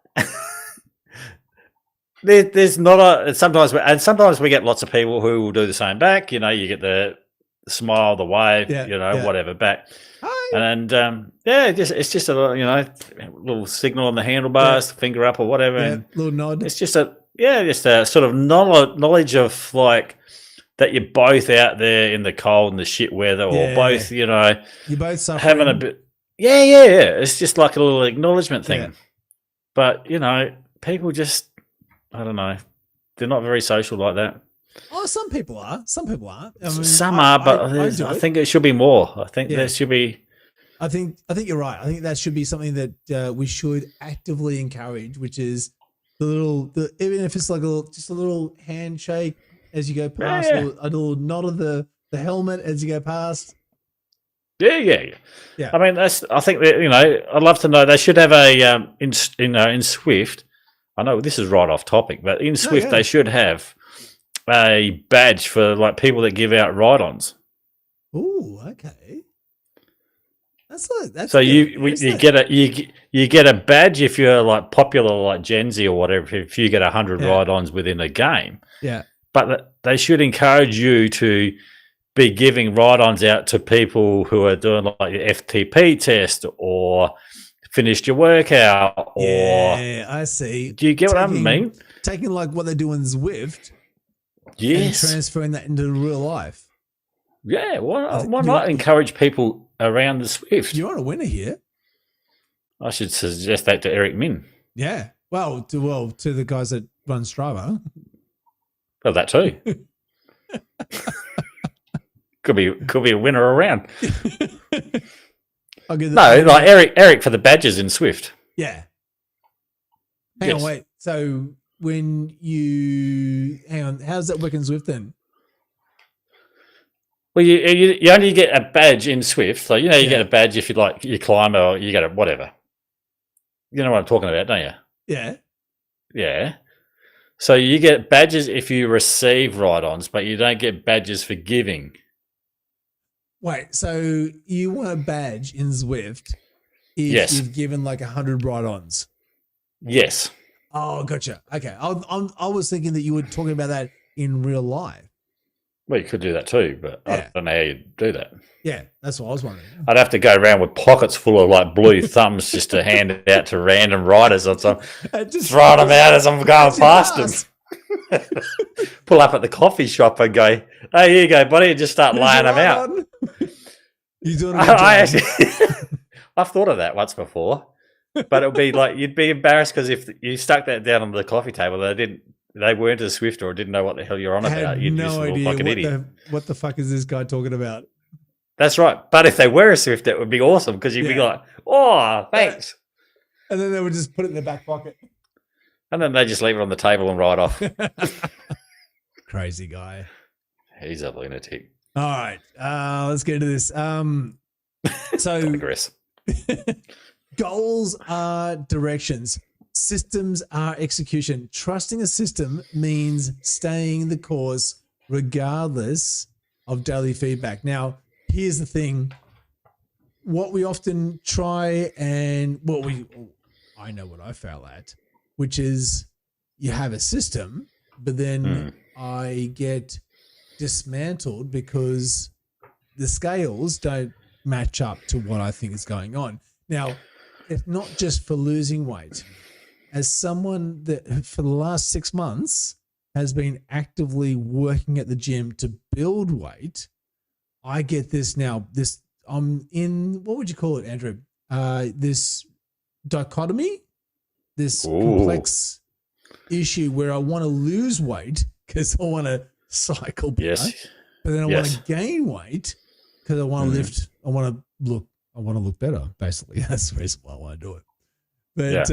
S2: there's not sometimes we get lots of people who will do the same back. You get the smile, the wave, whatever back. Hi. And it's just a little signal on the handlebars, finger up or whatever. And
S1: little nod.
S2: It's just a sort of knowledge of like that you're both out there in the cold and the shit weather, or both, you're both suffering. Having a bit. Yeah. It's just like a little acknowledgement thing. Yeah. But people just, I don't know, they're not very social like that.
S1: Oh, some people are. Some people aren't. I mean,
S2: some are, but I think it should be more. I think there should be.
S1: I think you're right. I think that should be something that we should actively encourage, which is even if it's like just a little handshake as you go past, or a little nod of the helmet as you go past.
S2: Yeah. I mean, I think that I'd love to know. They should have a in Zwift. I know this is right off topic, but in Zwift they should have a badge for like people that give out ride-ons.
S1: Ooh, okay. That's
S2: so you get a badge if you're like popular like Gen Z or whatever. If you get 100 ride-ons within a game, but they should encourage you to be giving ride-ons out to people who are doing like your FTP test or finished your workout. Or
S1: I see.
S2: Do you get what I mean?
S1: Taking like what they do in Zwift, and transferring that into real life.
S2: Yeah, why not encourage people around the Zwift?
S1: You're on a winner here.
S2: I should suggest that to Eric Min.
S1: Yeah, well, to the guys that run Strava.
S2: Well, that too. Could be a winner around. Like Eric for the badges in Zwift.
S1: Yeah. Hang on, wait. So when how does that work in Zwift then?
S2: Well, you only get a badge in Zwift. So you get a badge if you climb or you get a whatever. You know what I'm talking about, don't you?
S1: Yeah.
S2: Yeah. So you get badges if you receive ride-ons, but you don't get badges for giving.
S1: Wait, so you want a badge in Zwift if you've given like 100 ride-ons?
S2: Yes.
S1: Oh, gotcha. Okay. I was thinking that you were talking about that in real life.
S2: Well, you could do that too, but I don't know how you do that.
S1: Yeah, that's what I was wondering.
S2: I'd have to go around with pockets full of like blue thumbs just to hand it out to random riders or something. Just throwing them out as I'm going past them. Pull up at the coffee shop and go, "Hey, here you go, buddy," and just start laying them out.
S1: You're doing a good job.
S2: I've thought of that once before, but it would be like you'd be embarrassed because if you stuck that down on the coffee table, they weren't a Zwift or didn't know what the hell you're on about. You'd just look like an idiot.
S1: What the fuck is this guy talking about?
S2: That's right. But if they were a Zwift, it would be awesome because you'd be like, "Oh, thanks."
S1: And then they would just put it in their back pocket.
S2: And then they just leave it on the table and ride off.
S1: Crazy guy.
S2: He's a lunatic.
S1: All right. Let's get into this. So
S2: digress.
S1: Goals are directions. Systems are execution. Trusting a system means staying the course regardless of daily feedback. Now, here's the thing. What we often try and I know what I fail at, which is you have a system, but then I get dismantled because the scales don't match up to what I think is going on. Now, it's not just for losing weight. As someone that for the last 6 months has been actively working at the gym to build weight, I get this now. I'm in, what would you call it, Andrew? This dichotomy, this complex issue where I want to lose weight because I want to cycle better, but then I want to gain weight because I want to lift. I want to look better. Basically, that's the reason why I want to do it. But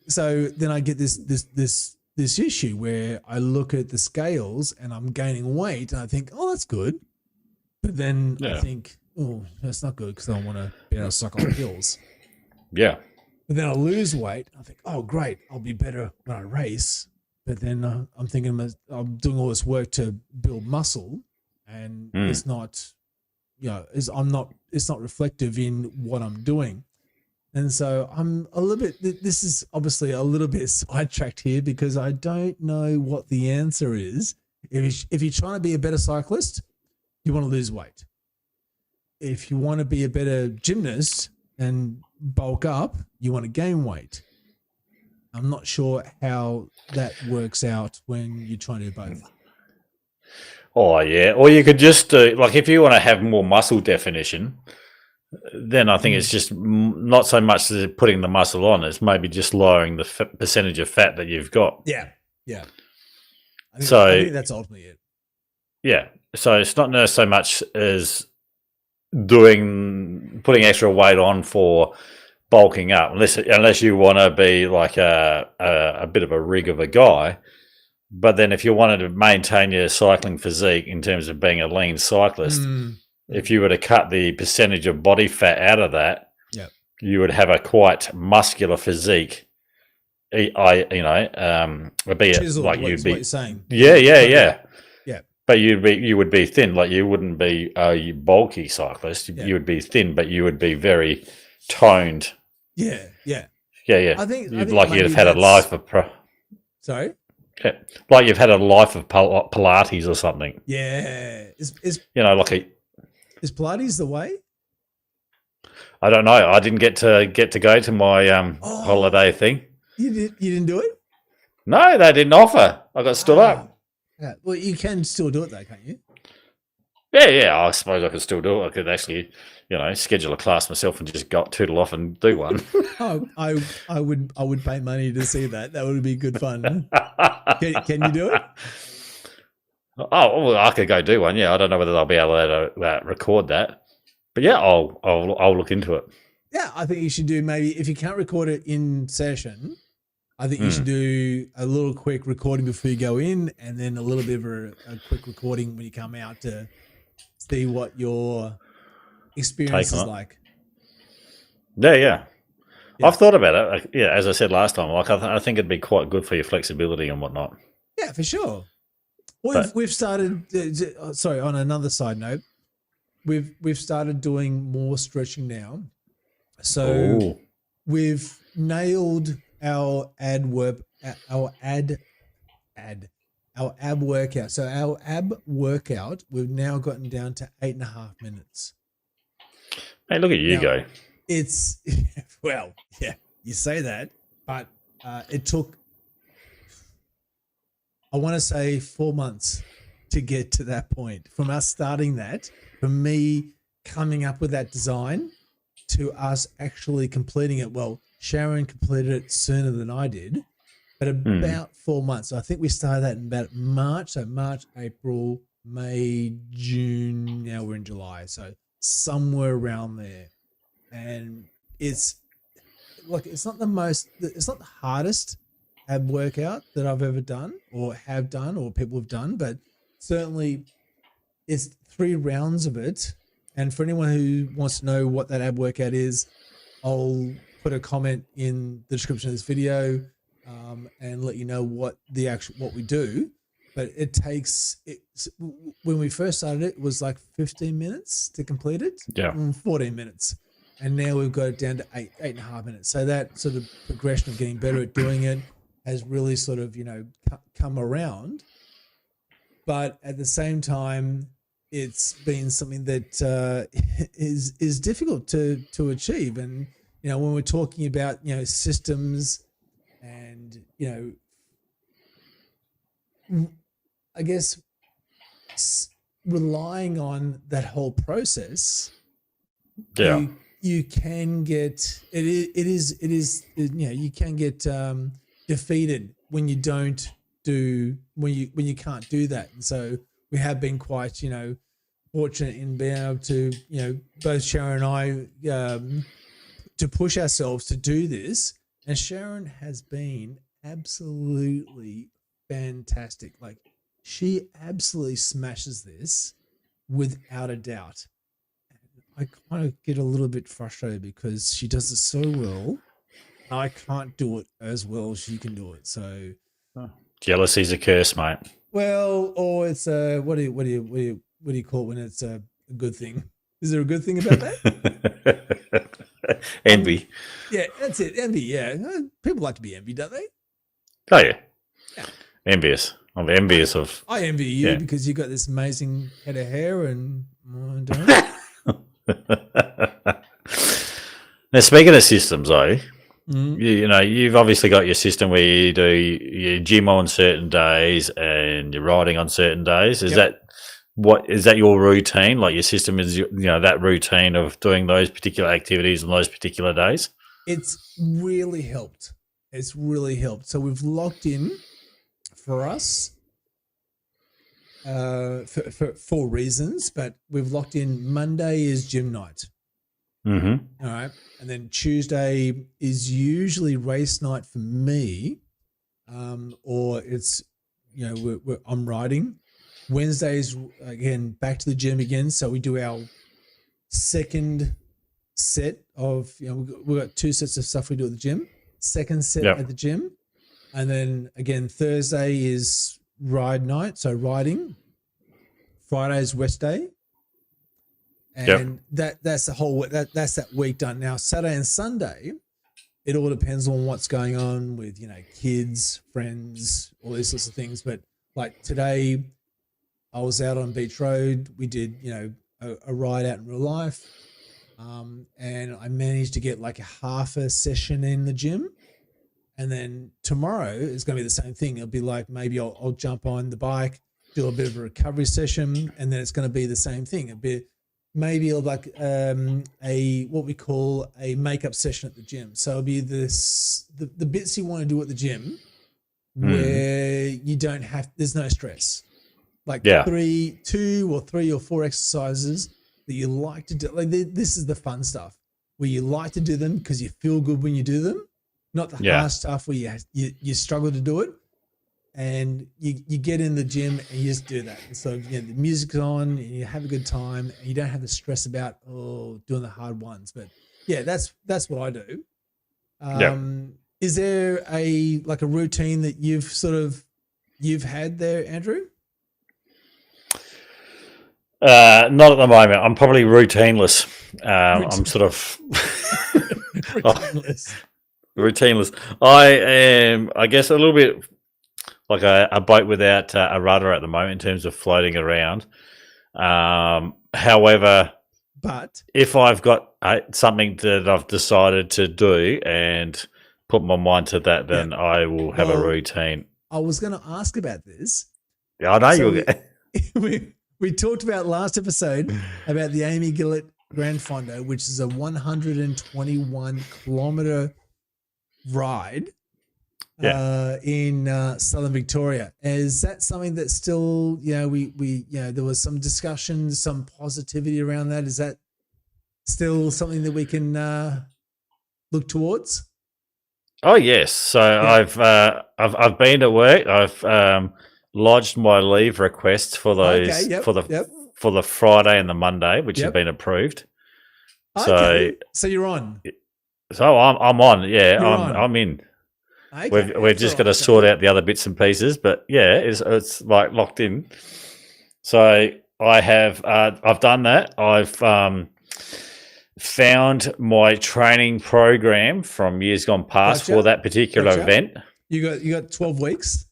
S1: so then I get this issue where I look at the scales and I'm gaining weight and I think, oh, that's good, but then I think, oh, that's not good because I want to be able to suck on pills.
S2: Yeah.
S1: But then I lose weight. I think, oh, great, I'll be better when I race. But then I'm thinking I'm doing all this work to build muscle, and it's not, it's not reflective in what I'm doing. And so I'm a little bit. This is obviously a little bit sidetracked here because I don't know what the answer is. If you're trying to be a better cyclist, you want to lose weight. If you want to be a better gymnast and bulk up, you want to gain weight. I'm not sure how that works out when you're trying to do both.
S2: Oh, yeah. Or you could just do, like, if you want to have more muscle definition, then I think it's just not so much putting the muscle on, it's maybe just lowering the percentage of fat that you've got.
S1: Yeah, yeah. I think that's ultimately it. Yeah.
S2: So it's not so much as putting extra weight on for bulking up, unless you want to be like a bit of a rig of a guy. But then if you wanted to maintain your cycling physique in terms of being a lean cyclist, if you were to cut the percentage of body fat out of that, you would have a quite muscular physique. Be
S1: Chiseled,
S2: like you'd be.
S1: What you're saying.
S2: Yeah. But you would be thin. Like you wouldn't be a bulky cyclist. You would be thin, but you would be very toned.
S1: Yeah.
S2: I think you'd have had a life of
S1: Sorry.
S2: Yeah. Like you've had a life of Pilates or something.
S1: Yeah. Is Pilates the way?
S2: I don't know. I didn't get to go to my holiday thing.
S1: You didn't do it?
S2: No, they didn't offer. I got stood up.
S1: Yeah. Well, you can still do it though, can't you?
S2: Yeah. I suppose I could still do it. I could actually, schedule a class myself and just tootle off and do one.
S1: I would pay money to see that. That would be good fun. Can you do it?
S2: Oh, well, I could go do one. Yeah, I don't know whether I'll be able to record that, but yeah, I'll look into it.
S1: Yeah, I think you should do maybe if you can't record it in session. I think you should do a little quick recording before you go in, and then a little bit of a quick recording when you come out to see what your experience is like.
S2: Yeah. I've thought about it. Yeah, as I said last time, like I think it'd be quite good for your flexibility and whatnot.
S1: Yeah, for sure. We've started. Sorry, on another side note, we've started doing more stretching now. So we've nailed our ab workout. So our ab workout, we've now gotten down to 8.5 minutes.
S2: Hey, look at you go.
S1: It's well, yeah, you say that, but it took, I want to say 4 months to get to that point. From us starting that, from me coming up with that design to us actually completing it. Well, Sharon completed it sooner than I did, but about 4 months. So I think we started that in about March. So March, April, May, June. Now we're in July. So somewhere around there. And it's not the hardest ab workout that I've ever done or have done or people have done, but certainly it's 3 rounds of it. And for anyone who wants to know what that ab workout is, I'll put a comment in the description of this video and let you know what we do. but it takes when we first started it was like 15 minutes to complete it. 14 minutes, and now we've got it down to 8.5 minutes. So that sort of progression of getting better at doing it has really sort of come around. But at the same time, it's been something that is difficult to achieve. And when we're talking about systems and I guess relying on that whole process, you can get you can get defeated when you can't do that. And so we have been quite fortunate in being able to both Sharon and I to push ourselves to do this. And Sharon has been absolutely fantastic. Like, she absolutely smashes this without a doubt. I kind of get a little bit frustrated because she does it so well. I can't do it as well as she can do it. So
S2: jealousy's a curse, mate.
S1: Well, or it's what do you call it when it's a good thing? Is there a good thing about that?
S2: Envy.
S1: Yeah, that's it. Envy. Yeah, people like to be envied, don't they?
S2: Oh yeah. Envious. I'm envious of.
S1: I envy you because you got this amazing head of hair, and I don't.
S2: Now, speaking of systems, though, you've obviously got your system where you do your gym on certain days and you're riding on certain days. Is that your routine? Like, your system is that routine of doing those particular activities on those particular days?
S1: It's really helped. So we've locked in for us for reasons, but we've locked in Monday is gym night.
S2: Mm-hmm.
S1: All right. And then Tuesday is usually race night for me, or it's, I'm riding. Wednesdays, again, back to the gym again. So we do our second set of, we've got 2 sets of stuff we do at the gym, second set at the gym. And then again, Thursday is ride night. So riding. Friday is rest day. And that's the whole, that's that week done. Now, Saturday and Sunday, it all depends on what's going on with, kids, friends, all these sorts of things. But like today, I was out on Beach Road. We did, a ride out in real life. And I managed to get like a half a session in the gym. And then tomorrow is going to be the same thing. It'll be like, maybe I'll jump on the bike, do a bit of a recovery session, and then it's going to be the same thing. Maybe like what we call a makeup session at the gym. So it'll be the bits you want to do at the gym where you don't have, there's no stress. Like 2 or 3 or 4 exercises that you like to do. Like, this is the fun stuff where you like to do them because you feel good when you do them, not the hard stuff where you struggle to do it. And you get in the gym and you just do that. And so the music's on and you have a good time and you don't have the stress about doing the hard ones. But yeah, that's what I do. Is there a routine that you've had there, Andrew?
S2: Not at the moment. I'm probably routineless. I'm sort of routineless. I am, I guess, a little bit like a boat without a rudder at the moment in terms of floating around. However, if I've got something that I've decided to do and put my mind to that, then I will have a routine.
S1: I was going to ask about this.
S2: Yeah, I know you'll
S1: we talked about last episode about the Amy Gillett Grand Fondo, which is a 121 kilometer ride. In Southern Victoria. Is that something that still, there was some discussion, some positivity around that? Is that still something that we can look towards?
S2: Oh yes. So I've been to work. I've lodged my leave requests for those for the Friday and the Monday, which have been approved.
S1: Okay. So you're on.
S2: So I'm on. Yeah, I'm in.
S1: Okay,
S2: We're
S1: that's
S2: just
S1: all
S2: got to
S1: right.
S2: sort out the other bits and pieces, but yeah, it's like locked in. So I've done that. I've found my training program from years gone past
S1: Gotcha.
S2: for that particular
S1: Gotcha.
S2: event.
S1: You got 12 weeks.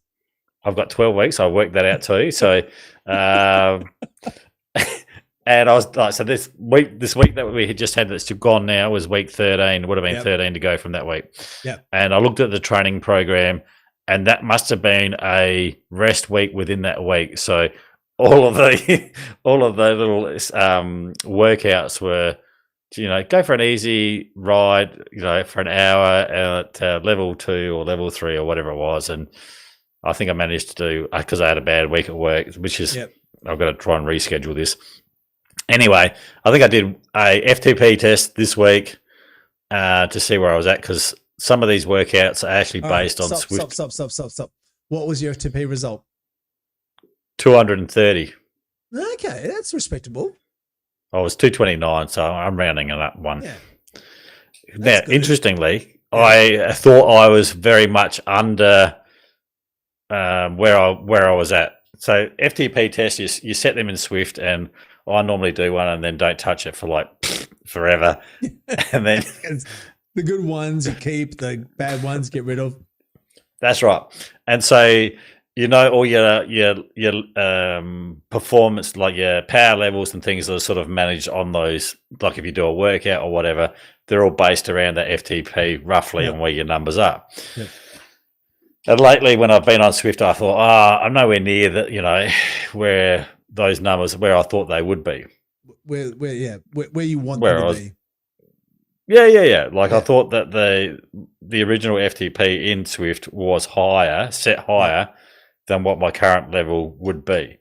S2: I've got 12 weeks. I worked that out too. So, and I was like, so this week that we had just had that's gone now was week 13. It would have been 13 to go from that week.
S1: Yeah.
S2: And I looked at the training program, and that must have been a rest week within that week. So all of the little workouts were, go for an easy ride, for an hour at level 2 or level 3 or whatever it was. And I think I managed to do, because I had a bad week at work, which is, I've got to try and reschedule this. Anyway, I think I did a FTP test this week to see where I was at, because some of these workouts are actually based on Zwift.
S1: Stop. What was your FTP result?
S2: 230.
S1: Okay, that's respectable.
S2: I was 229, so I'm rounding it up one.
S1: Yeah.
S2: Now, interestingly, I thought I was very much under where I was at. So FTP tests, you set them in Zwift, and I normally do one and then don't touch it for like forever. And then
S1: the good ones you keep, the bad ones get rid of.
S2: That's right. And so all your performance, like your power levels and things that are sort of managed on those, like if you do a workout or whatever, they're all based around that FTP roughly and where your numbers are.
S1: Yep.
S2: And lately, when I've been on Zwift, I thought, I'm nowhere near that, where those numbers, where I thought they would be.
S1: Where you want them to be.
S2: Yeah. I thought that the original FTP in Zwift was set higher than what my current level would be.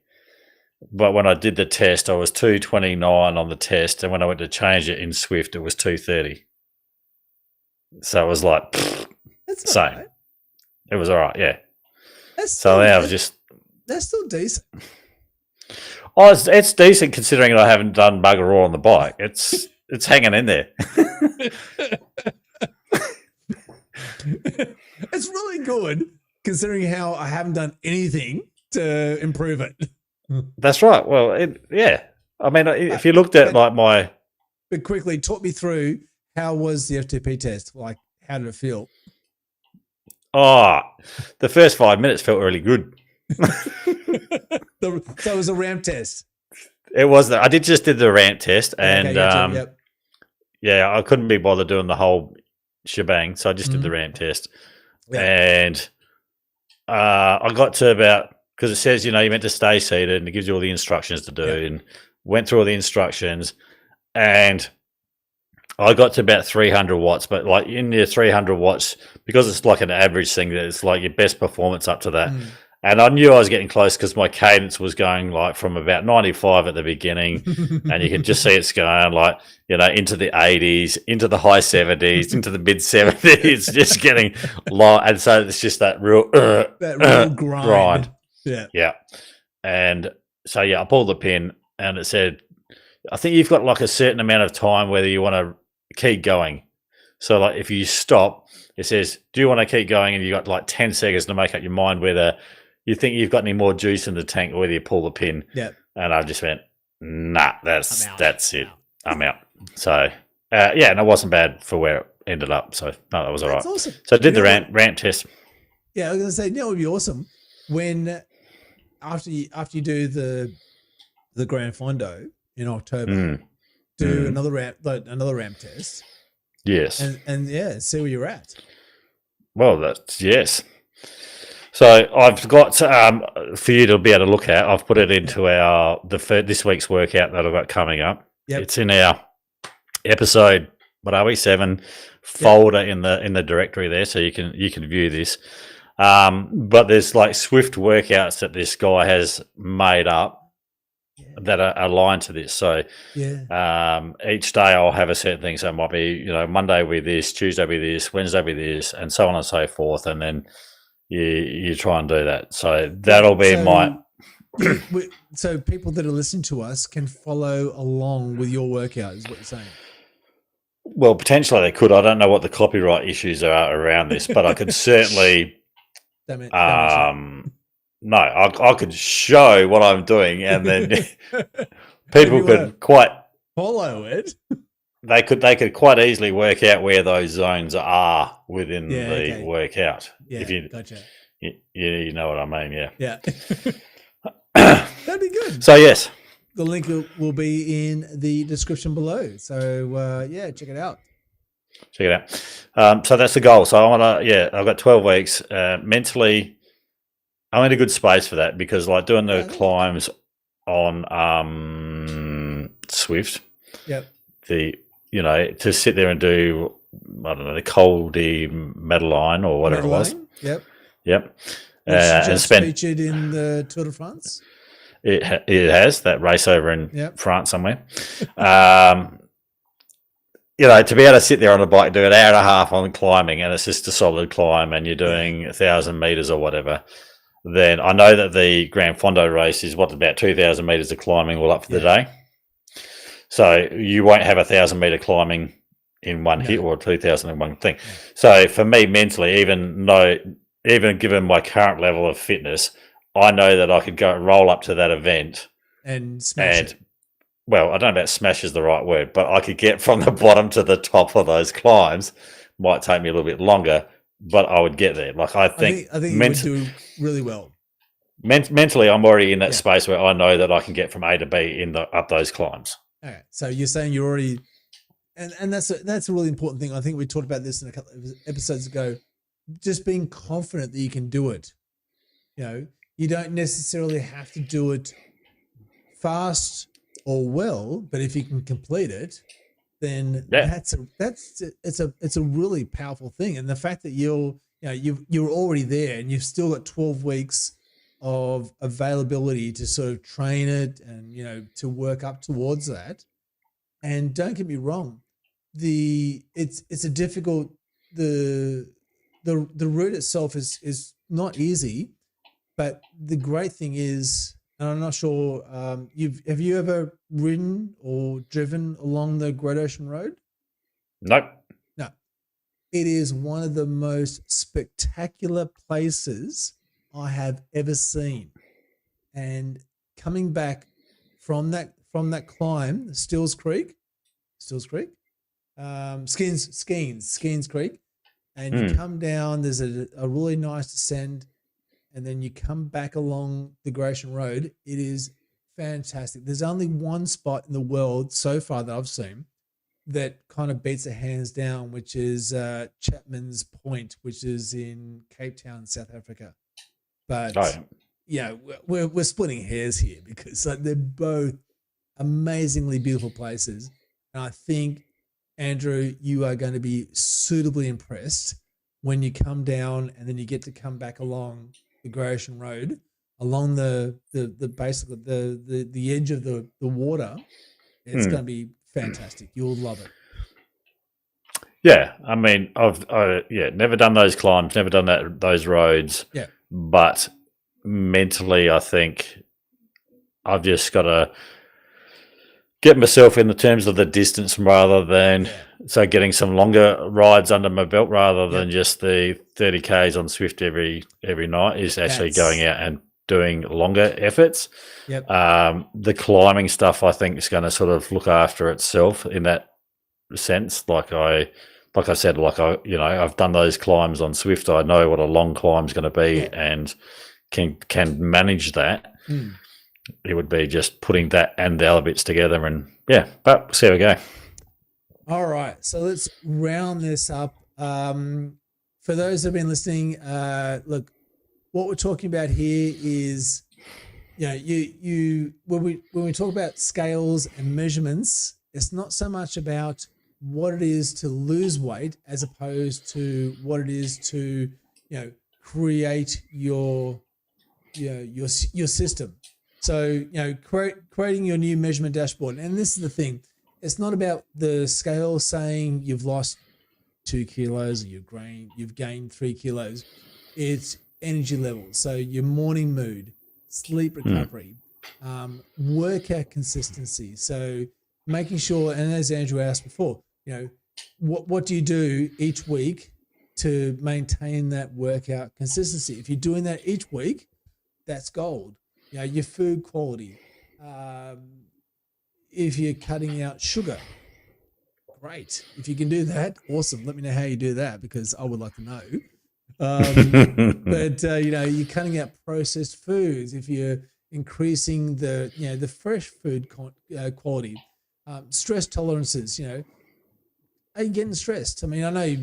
S2: But when I did the test, I was 229 on the test, and when I went to change it in Zwift, it was 230. So it was like,
S1: that's
S2: same.
S1: Right.
S2: It was all right, yeah.
S1: That's still decent.
S2: Oh, it's decent considering I haven't done bugger all on the bike. It's hanging in there.
S1: It's really good considering how I haven't done anything to improve it.
S2: That's right. Well, I mean, if you looked at my...
S1: But quickly, talk me through, how was the FTP test? Like, how did it feel?
S2: Oh, the first 5 minutes felt really good.
S1: So it was a ramp test.
S2: It was. I did the ramp test, and
S1: okay,
S2: I couldn't be bothered doing the whole shebang, so I just did the ramp test, and I got to about, because it says you're meant to stay seated, and it gives you all the instructions to do, and went through all the instructions, and I got to about 300 watts, but like in your 300 watts, because it's like an average thing, that it's like your best performance up to that. And I knew I was getting close because my cadence was going like from about 95 at the beginning, and you could just see it's going like, into the 80s, into the high 70s, into the mid 70s, just getting low. And so it's just that real grind. Yeah. And so, I pulled the pin, and it said, I think you've got like a certain amount of time whether you want to keep going. So like if you stop, it says, do you want to keep going? And you got like 10 seconds to make up your mind whether you think you've got any more juice in the tank or whether you pull the pin.
S1: Yeah.
S2: And I just went, nah, that's it. I'm out. So, and it wasn't bad for where it ended up. So, no, that was all right.
S1: Awesome.
S2: So I did the ramp test.
S1: Yeah, I was going to say, it would be awesome when after you do the Grand Fondo in October, do another ramp test.
S2: Yes.
S1: And see where you're at.
S2: Well, that's yes. So I've got for you to be able to look at. I've put it into this week's workout that I've got coming up.
S1: Yep.
S2: It's in our episode. What are we? 7 folder in the directory there, so you can view this. But there's like Zwift workouts that this guy has made up that are aligned to this. So each day I'll have a certain thing. So it might be, Monday will be this, Tuesday will be this, Wednesday will be this, and so on and so forth. And then you try and do that. So that'll be
S1: so people that are listening to us can follow along with your workout, is what you're saying?
S2: Well, potentially they could. I don't know what the copyright issues are around this, but I could certainly.
S1: Damn it.
S2: No, I could show what I'm doing, and then people
S1: you
S2: could quite
S1: follow it.
S2: They could quite easily work out where those zones are within the workout.
S1: Yeah,
S2: if you,
S1: gotcha.
S2: You know what I mean, yeah.
S1: Yeah. That'd be good.
S2: So, yes.
S1: The link will be in the description below. So, check it out.
S2: Check it out. So that's the goal. So I've got 12 weeks. Mentally, I'm in a good space for that because like doing the climbs on Zwift.
S1: Yep.
S2: To sit there and do, I don't know, the Coldy Madeline or whatever
S1: Madeline?
S2: it was.
S1: Yep.
S2: And
S1: featured in the Tour de France?
S2: It has, that race over in France somewhere. To be able to sit there on a bike, do an hour and a half on climbing, and it's just a solid climb, and you're doing 1,000 meters or whatever, then I know that the Gran Fondo race is about 2,000 meters of climbing all up for the day. So you won't have 1,000 meter climbing in one hit or 2,000 in one thing. So for me mentally, even given my current level of fitness, I know that I could go roll up to that event
S1: and smash it.
S2: Well, I don't know about smash is the right word, but I could get from the bottom to the top of those climbs. Might take me a little bit longer, but I would get there. Like I think
S1: you would do really well.
S2: Mentally, I'm already in that space where I know that I can get from A to B up those climbs.
S1: Okay, so you're saying you're already, and that's a really important thing. I think we talked about this in a couple of episodes ago. Just being confident that you can do it. You don't necessarily have to do it fast or well, but if you can complete it, then it's a really powerful thing. And the fact that you're already there and you've still got 12 weeks of availability to sort of train it and to work up towards that. And don't get me wrong, it's a difficult the route itself is not easy, but the great thing is, and I'm not sure, have you ever ridden or driven along the Great Ocean Road?
S2: Nope.
S1: No. It is one of the most spectacular places I have ever seen. And coming back from that climb, Skeens Creek, and you come down, there's a really nice descent, and then you come back along the Great Ocean Road. It is fantastic. There's only one spot in the world so far that I've seen that kind of beats it hands down, which is Chapman's Point, which is in Cape Town, South Africa. But we're splitting hairs here because they're both amazingly beautiful places, and I think, Andrew, you are going to be suitably impressed when you come down and then you get to come back along the Great Ocean Road, along the basically the edge of the water. It's going to be fantastic. You'll love it.
S2: Yeah, I mean, I've never done those climbs, never done those roads.
S1: Yeah,
S2: but mentally, I think I've just got to get myself in the terms of the distance rather than so getting some longer rides under my belt rather than just the 30 Ks on Zwift every night is actually going out and doing longer efforts.
S1: Yep.
S2: The climbing stuff I think is going to sort of look after itself in that sense. Like I said, I've done those climbs on Zwift. I know what a long climb is going to be and can manage that. It would be just putting that and the other bits together, and but we'll see how we go.
S1: All right, so let's round this up. For those who have been listening, look, what we're talking about here is, when we talk about scales and measurements, it's not so much about what it is to lose weight as opposed to what it is to, create your system. So, creating your new measurement dashboard. And this is the thing. It's not about the scale saying you've lost 2 kilos or you've gained 3 kilos. It's energy levels. So your morning mood, sleep recovery, workout consistency. So making sure, and as Andrew asked before, what do you do each week to maintain that workout consistency? If you're doing that each week, that's gold. You know, your food quality. If you're cutting out sugar, great. If you can do that, awesome. Let me know how you do that, because I would like to know. But you know, you're cutting out processed foods. If you're increasing the fresh food quality, stress tolerances. You know, are you getting stressed? I mean, I know,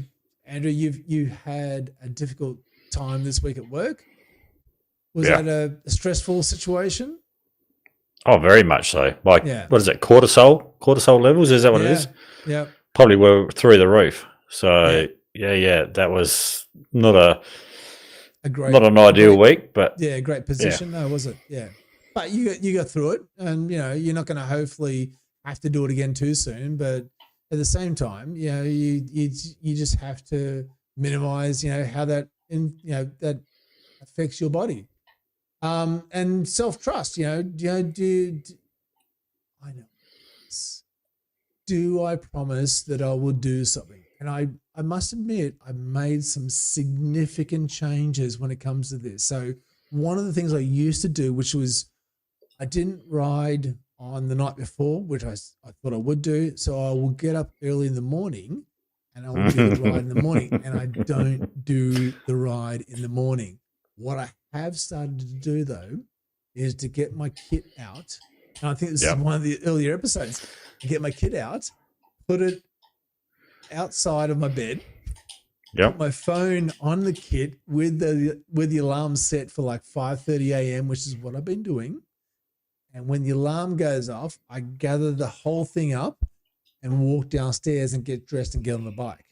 S1: Andrew, you had a difficult time this week at work. Was that a stressful situation?
S2: Oh, very much so. Like, what is it? Cortisol levels? Is that what it is?
S1: Yeah.
S2: Probably were through the roof. So that was not an ideal week, but
S1: great position. No, was it? Yeah, but you got through it, and you know, you're not going to hopefully have to do it again too soon. But at the same time, you know, you just have to minimize, you know, how that that affects your body. And self-trust, I promise that I will do something? And I must admit, I made some significant changes when it comes to this. So one of the things I used to do, which was I didn't ride on the night before, which I thought I would do. So I will get up early in the morning and I will do the ride in the morning, and I don't do the ride in the morning. What I have started to do, though, is to get my kit out. And I think this is one of the earlier episodes. Get my kit out, put it outside of my bed, put my phone on the kit with the alarm set for like 5:30 a.m., which is what I've been doing. And when the alarm goes off, I gather the whole thing up and walk downstairs and get dressed and get on the bike.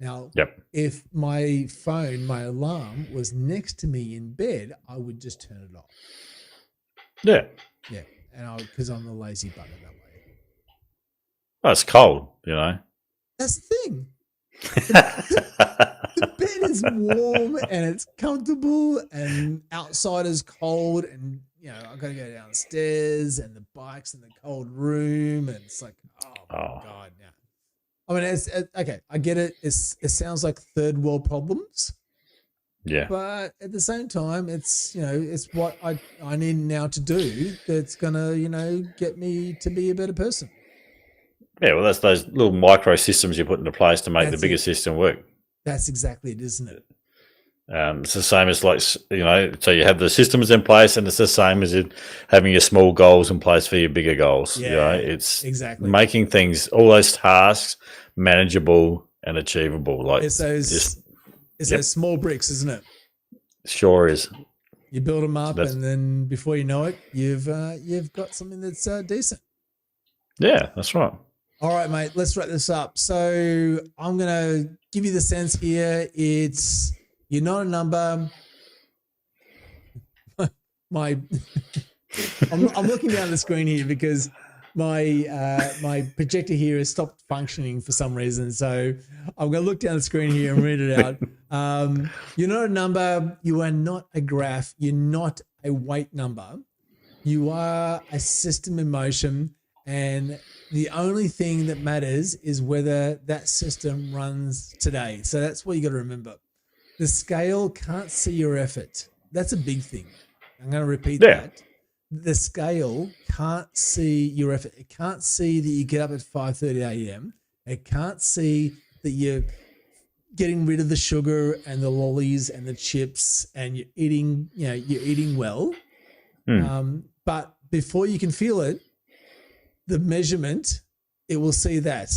S1: Now, if my phone, my alarm was next to me in bed, I would just turn it off.
S2: Yeah.
S1: Yeah. And because I'm the lazy bugger that way.
S2: Well, it's cold, you know.
S1: That's the thing. The bed is warm and it's comfortable, and outside is cold, and you know, I've got to go downstairs, and the bike's in the cold room, and it's like, oh my God. Yeah. I mean, it's okay. I get it. It sounds like third world problems.
S2: Yeah.
S1: But at the same time, it's, you know, it's what I need now to do that's going to, you know, get me to be a better person.
S2: Yeah, well, that's those little micro systems you put into place to make the bigger system work.
S1: That's exactly it, isn't it?
S2: It's the same as, like, you know, so you have the systems in place, and it's the same as having your small goals in place for your bigger goals.
S1: Yeah,
S2: you know, it's
S1: exactly
S2: making things, all those tasks, manageable and achievable. Like,
S1: it's those small bricks, isn't it?
S2: Sure is.
S1: You build them up, and then before you know it, you've got something that's decent.
S2: Yeah, that's right.
S1: All right, mate, let's wrap this up. So I'm going to give you the sense here. You're not a number. I'm looking down the screen here because my projector here has stopped functioning for some reason. So I'm going to look down the screen here and read it out. You're not a number. You are not a graph. You're not a weight number. You are a system in motion, and the only thing that matters is whether that system runs today. So that's what you got to remember. The scale can't see your effort. That's a big thing. I'm going to repeat that. The scale can't see your effort. It can't see that you get up at 5:30 a.m. It can't see that you're getting rid of the sugar and the lollies and the chips, and you're eating well. But before you can feel it, the measurement, it will see that.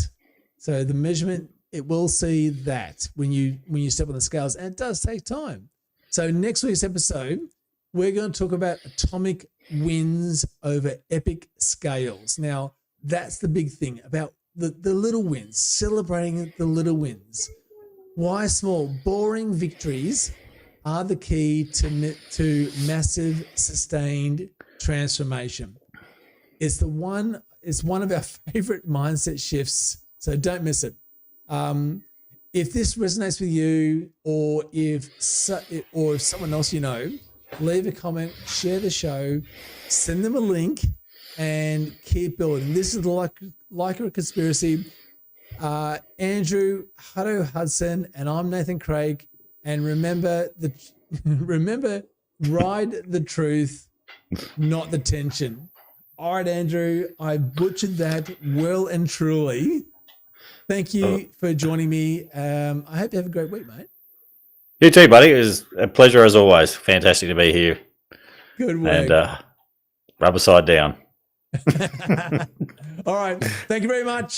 S1: So the measurement, it will see that when you step on the scales, and it does take time. So next week's episode, we're going to talk about atomic wins over epic scales. Now, that's the big thing about the little wins, celebrating the little wins. Why small? Boring victories are the key to massive, sustained transformation. It's one of our favorite mindset shifts, so don't miss it. If this resonates with you, or if someone else you know, leave a comment, share the show, send them a link, and keep building. This is the Like a Conspiracy Andrew Hutto Hudson, and I'm Nathan Craig. And remember remember, ride the truth, not the tension. All right, Andrew, I butchered that well and truly. Thank you for joining me. I hope you have a great week, mate.
S2: You too, buddy. It was a pleasure as always. Fantastic to be here.
S1: Good work.
S2: And rubber side down.
S1: All right. Thank you very much.